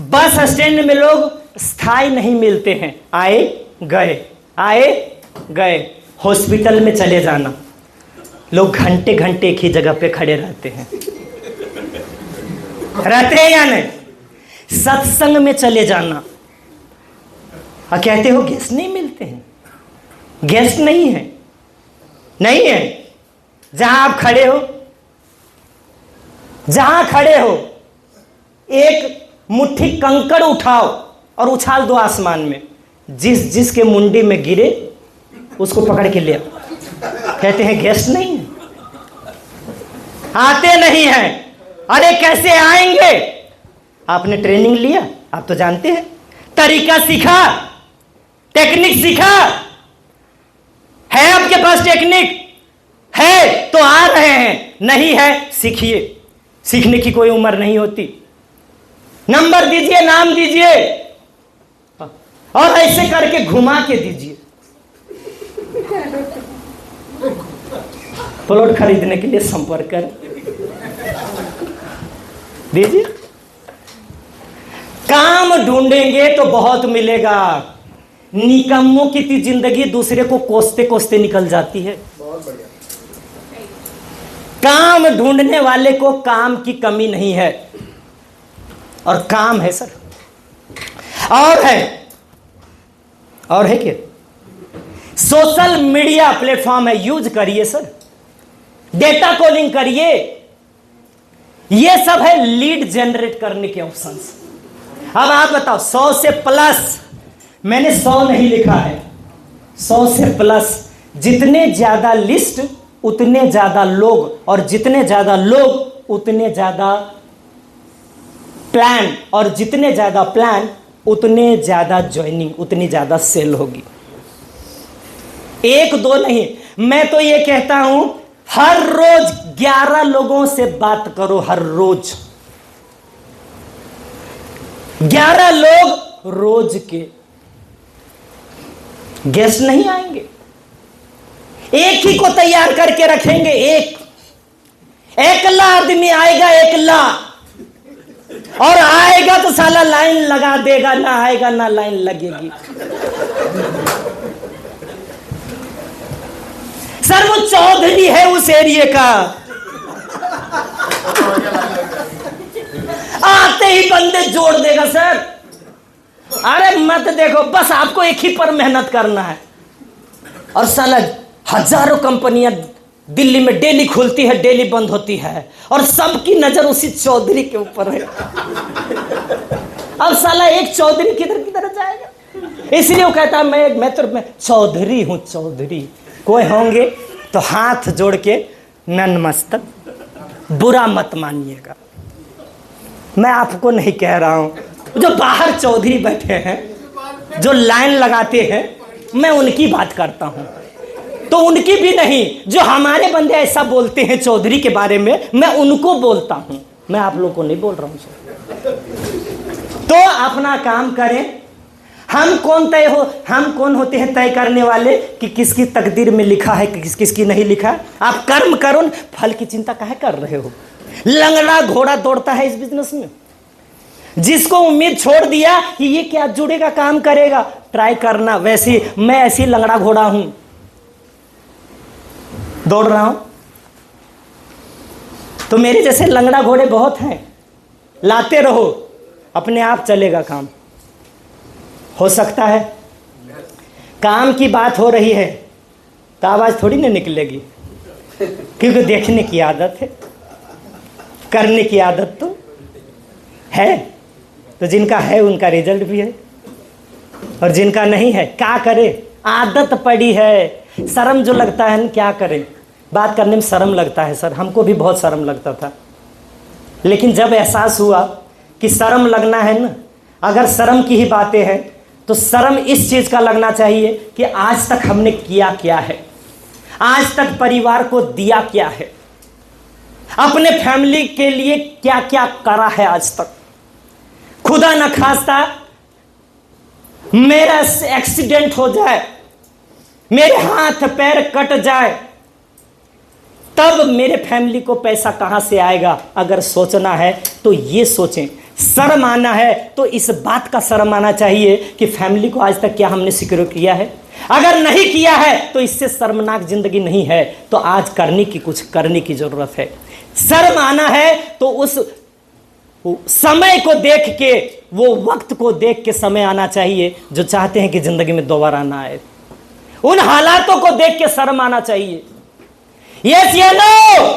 बस स्टैंड में लोग स्थायी नहीं मिलते हैं, आए गए, आए गए। हॉस्पिटल में चले जाना, लोग घंटे घंटे एक ही जगह पे खड़े रहते हैं, रहते हैं या नहीं? सत्संग में चले जाना और कहते हो गेस्ट नहीं मिलते हैं, गेस्ट नहीं है, नहीं है। जहां आप खड़े हो, जहां खड़े हो, एक मुट्ठी कंकड़ उठाओ और उछाल दो आसमान में, जिसके मुंडी में गिरे उसको पकड़ के ले आओ। कहते हैं गेस्ट नहीं है, आते नहीं हैं। अरे कैसे आएंगे? आपने ट्रेनिंग लिया, आप तो जानते हैं, तरीका सीखा, टेक्निक सीखा है, आपके पास टेक्निक है तो आ रहे हैं, नहीं है सीखिए। सीखने की कोई उम्र नहीं होती। नंबर दीजिए, नाम दीजिए और ऐसे करके घुमा के दीजिए। प्लॉट खरीदने के लिए संपर्क कर दीजिए। काम ढूंढेंगे तो बहुत मिलेगा। निकम्मों की थी जिंदगी दूसरे को कोसते कोसते निकल जाती है। बहुत बढ़िया। काम ढूंढने वाले को काम की कमी नहीं है, और काम है सर। और है क्या? सोशल मीडिया प्लेटफॉर्म है, यूज करिए सर। डेटा कॉलिंग करिए। ये सब है लीड जनरेट करने के ऑप्शंस। अब आप बताओ, 100 से प्लस, मैंने 100 नहीं लिखा है, 100 से प्लस। जितने ज्यादा लिस्ट उतने ज्यादा लोग, और जितने ज्यादा लोग उतने ज्यादा प्लान, और जितने ज्यादा प्लान उतने ज्यादा ज्वाइनिंग, उतनी ज्यादा सेल होगी। एक दो नहीं, मैं तो ये कहता हूं हर रोज 11 लोगों से बात करो। हर रोज 11 लोग रोज के। गेस्ट नहीं आएंगे, एक ही को तैयार करके रखेंगे। एकला आदमी आएगा, एकला, और आएगा तो साला लाइन लगा देगा, ना आएगा ना लाइन लगेगी। सर वो चौधरी है उस एरिया का, आते ही बंदे जोड़ देगा सर। अरे मत देखो, बस आपको एक ही पर मेहनत करना है। और साला हजारों कंपनियां दिल्ली में डेली खुलती है, डेली बंद होती है, और सबकी नजर उसी चौधरी के ऊपर है। अब साला एक चौधरी किधर किधर जाएगा? इसलिए वो कहता है मैं चौधरी हूं, चौधरी। कोई होंगे तो हाथ जोड़ के नतमस्तक, बुरा मत मानिएगा। मैं आपको नहीं कह रहा हूं, जो बाहर चौधरी बैठे हैं, जो लाइन लगाते हैं, मैं उनकी बात करता हूं। तो उनकी भी नहीं, जो हमारे बंदे ऐसा बोलते हैं चौधरी के बारे में, मैं उनको बोलता हूं। मैं आप लोगों को नहीं बोल रहा हूं सर। तो अपना काम करें। हम कौन होते हैं तय करने वाले कि किसकी तकदीर में लिखा है, किसकी नहीं लिखा है? आप कर्म करो, फल की चिंता काहे कर रहे हो? लंगड़ा घोड़ा दौड़ता है इस बिजनेस में। जिसको उम्मीद छोड़ दिया कि ये क्या जुड़ेगा, काम करेगा, ट्राई करना। वैसे मैं ऐसी लंगड़ा घोड़ा हूं, दौड़ रहा हूं। तो मेरे जैसे लंगड़ा घोड़े बहुत हैं। लाते रहो, अपने आप चलेगा काम। हो सकता है काम की बात हो रही है तो आवाज थोड़ी ना निकलेगी, क्योंकि देखने की आदत है, करने की आदत तो है। तो जिनका है उनका रिजल्ट भी है, और जिनका नहीं है क्या करे? आदत पड़ी है। शर्म जो लगता है ना, क्या करें? बात करने में शर्म लगता है सर। हमको भी बहुत शर्म लगता था, लेकिन जब एहसास हुआ कि शर्म लगना है ना, अगर शर्म की ही बातें हैं तो शर्म इस चीज का लगना चाहिए कि आज तक हमने किया क्या है, आज तक परिवार को दिया क्या है, अपने फैमिली के लिए क्या क्या करा है आज तक। खुदा न खास्ता मेरा एक्सीडेंट हो जाए, मेरे हाथ पैर कट जाए, तब मेरे फैमिली को पैसा कहां से आएगा? अगर सोचना है तो ये सोचें। शर्म आना है तो इस बात का शर्म आना चाहिए कि फैमिली को आज तक क्या हमने सिक्योर किया है। अगर नहीं किया है तो इससे शर्मनाक जिंदगी नहीं है, तो आज कुछ करने की जरूरत है। शर्म आना है तो उस समय को देख के, वो वक्त को देख के समय आना चाहिए जो चाहते हैं कि जिंदगी में दोबारा ना आए। उन हालातों को देख के शर्म आना चाहिए। यस या नो?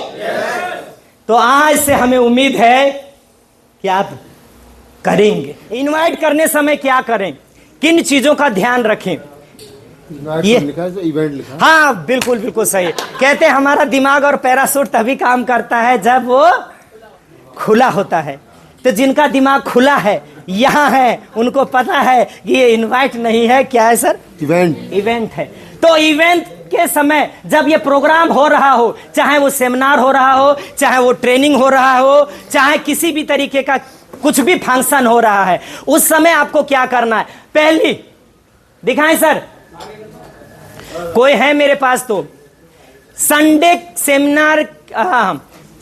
तो आज से हमें उम्मीद है कि आप करेंगे। इनवाइट करने समय क्या करें, किन चीजों का ध्यान रखें? ये लिखा है, इवेंट लिखा है। हाँ बिल्कुल बिल्कुल सही। कहते हैं हमारा दिमाग और पैराशूट तभी काम करता है जब वो खुला होता है। तो जिनका दिमाग खुला है, यहाँ है, उनको पता है कि ये इनवाइट नहीं है, क्या है सर? इवेंट है। तो इवेंट के समय जब ये प्रोग्राम हो रहा हो, चाहे वो सेमिनार हो रहा हो, चाहे वो ट्रेनिंग हो रहा हो, चाहे किसी भी तरीके का कुछ भी फंक्शन हो रहा है, उस समय आपको क्या करना है? पहली दिखाएं सर, कोई है मेरे पास? तो संडे सेमिनार,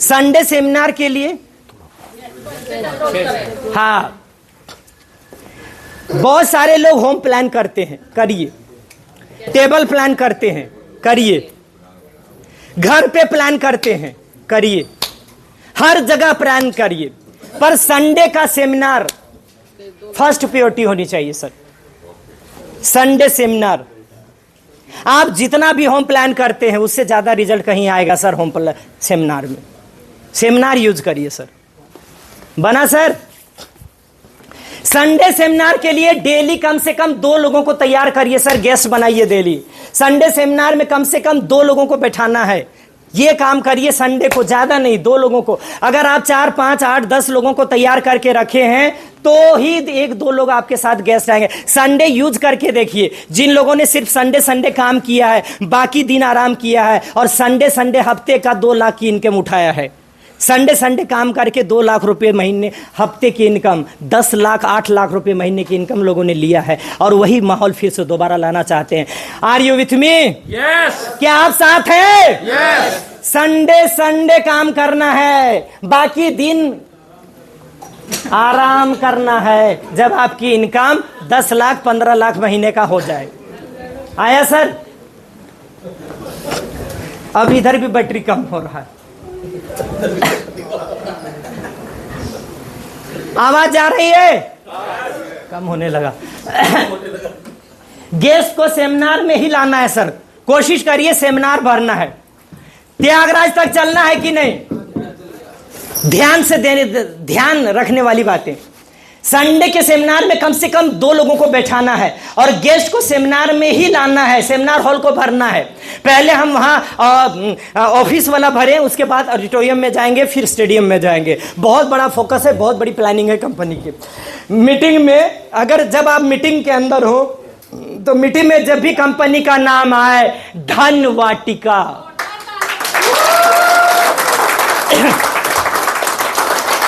संडे सेमिनार के लिए हाँ, बहुत सारे लोग होम प्लान करते हैं, करिए। टेबल प्लान करते हैं, करिए। घर पे प्लान करते हैं, करिए। हर जगह प्लान करिए, पर संडे का सेमिनार फर्स्ट प्रायोरिटी होनी चाहिए सर। संडे सेमिनार आप जितना भी होम प्लान करते हैं उससे ज्यादा रिजल्ट कहीं आएगा सर होम प्लान सेमिनार में। सेमिनार यूज करिए सर। बना सर? संडे सेमिनार के लिए डेली कम से कम 2 लोगों को तैयार करिए सर, गेस्ट बनाइए डेली। संडे सेमिनार में कम से कम 2 लोगों को बैठाना है, ये काम करिए संडे को, ज्यादा नहीं, 2 लोगों को। अगर आप 4, 5, 8, 10 लोगों को तैयार करके रखे हैं तो ही 1-2 लोग आपके साथ गेस्ट आएंगे। संडे यूज करके देखिए, जिन लोगों ने सिर्फ संडे काम किया है, बाकी दिन आराम किया है और संडे हफ्ते का 2 लाख की इनकम उठाया है। संडे काम करके 2 लाख रुपए महीने हफ्ते की इनकम, 10 लाख 8 लाख रुपए महीने की इनकम लोगों ने लिया है, और वही माहौल फिर से दोबारा लाना चाहते हैं। Are you with me? Yes. क्या आप साथ हैं? यस। संडे काम करना है, बाकी दिन आराम करना है, जब आपकी इनकम 10 लाख 15 लाख महीने का हो जाए। आया सर? अब इधर भी बैटरी कम हो रहा है, आवाज आ रही है? कम होने लगा। गेस्ट को सेमिनार में ही लाना है सर, कोशिश करिए सेमिनार भरना है। त्यागराज तक चलना है कि नहीं? ध्यान से ध्यान रखने वाली बातें। संडे के सेमिनार में कम से कम 2 लोगों को बैठाना है और गेस्ट को सेमिनार में ही लाना है, सेमिनार हॉल को भरना है। पहले हम वहां ऑफिस वाला भरें, उसके बाद ऑडिटोरियम में जाएंगे, फिर स्टेडियम में जाएंगे। बहुत बड़ा फोकस है, बहुत बड़ी प्लानिंग है कंपनी की। मीटिंग में अगर जब आप मीटिंग के अंदर हो तो मीटिंग में जब भी कंपनी का नाम आए, धन वाटिका,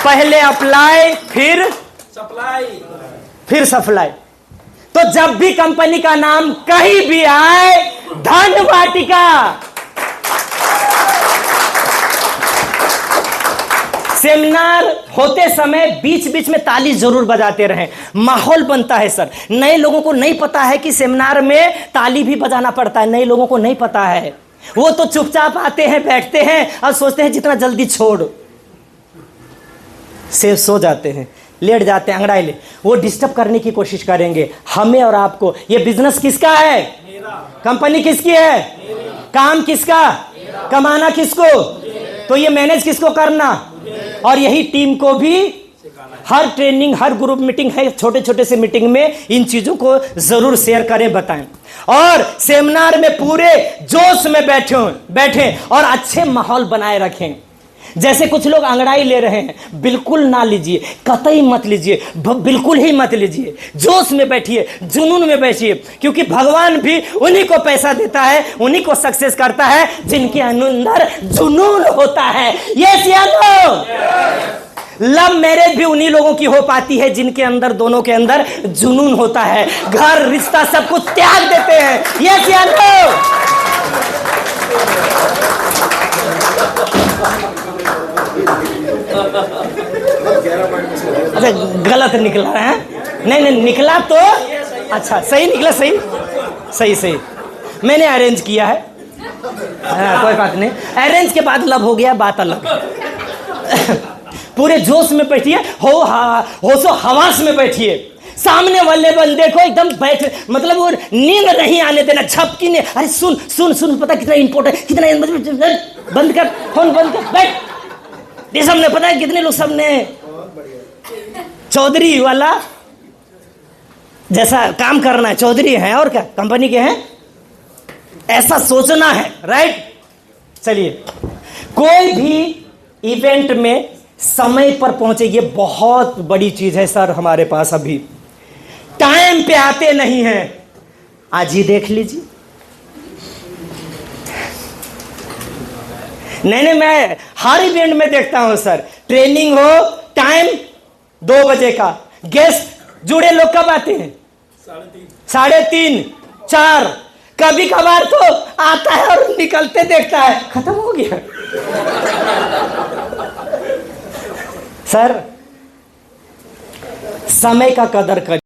पहले अप्लाई फिर सप्लाई। तो जब भी कंपनी का नाम कहीं भी आए, धन वाटिका। सेमिनार होते समय बीच बीच में ताली जरूर बजाते रहें, माहौल बनता है सर। नए लोगों को नहीं पता है कि सेमिनार में ताली भी बजाना पड़ता है, नए लोगों को नहीं पता है। वो तो चुपचाप आते हैं, बैठते हैं और सोचते हैं जितना जल्दी छोड़ से सो जाते हैं, लेट जाते हैं, अंगड़ाई ले। वो डिस्टर्ब करने की कोशिश करेंगे हमें और आपको। ये बिजनेस किसका है? कंपनी किसकी है? काम किसका? कमाना किसको? तो ये मैनेज किसको करना? और यही टीम को भी हर ट्रेनिंग, हर ग्रुप मीटिंग है, छोटे छोटे से मीटिंग में इन चीजों को जरूर शेयर करें, बताएं। और सेमिनार में पूरे जोश में बैठे और अच्छे माहौल बनाए रखें। जैसे कुछ लोग अंगड़ाई ले रहे हैं, बिल्कुल ना लीजिए, कतई मत लीजिए, बिल्कुल ही मत लीजिए। जोश में बैठिए, जुनून में बैठिए, क्योंकि भगवान भी उन्हीं को पैसा देता है, उन्हीं को सक्सेस करता है जिनके अंदर जुनून होता है। यस या नो? लव मैरिज भी उन्हीं लोगों की हो पाती है जिनके अंदर, दोनों के अंदर जुनून होता है। घर, रिश्ता सब कुछ त्याग देते हैं। यस या नो? अच्छा, गलत निकला है? नहीं निकला तो अच्छा, सही निकला, सही मैंने अरेंज किया है। कोई बात नहीं, अरेंज के बाद लव हो गया, बात अलग। पूरे जोश में बैठिए, होशो हवास में बैठिए। सामने वाले बंदे को एकदम बैठ, मतलब वो नींद नहीं आने देना, झपकी ने, अरे सुन, पता कितना इंपॉर्टेंट, कितना बंद कर, फोन बंद कर, बैठ। ये सबने पता है कितने लोग, सबने चौधरी वाला जैसा काम करना है, चौधरी है और क्या, कंपनी के हैं, ऐसा सोचना है, राइट? चलिए, कोई भी इवेंट में समय पर पहुंचे, ये बहुत बड़ी चीज है सर। हमारे पास अभी टाइम पे आते नहीं हैं, आज ही देख लीजिए। नहीं नहीं, मैं हर इवेंट में देखता हूं सर। ट्रेनिंग हो, टाइम 2 बजे का, गेस्ट जुड़े लोग कब आते हैं? 3:30, 4, कभी कभार तो आता है और निकलते देखता है खत्म हो गया। सर समय का कदर कर।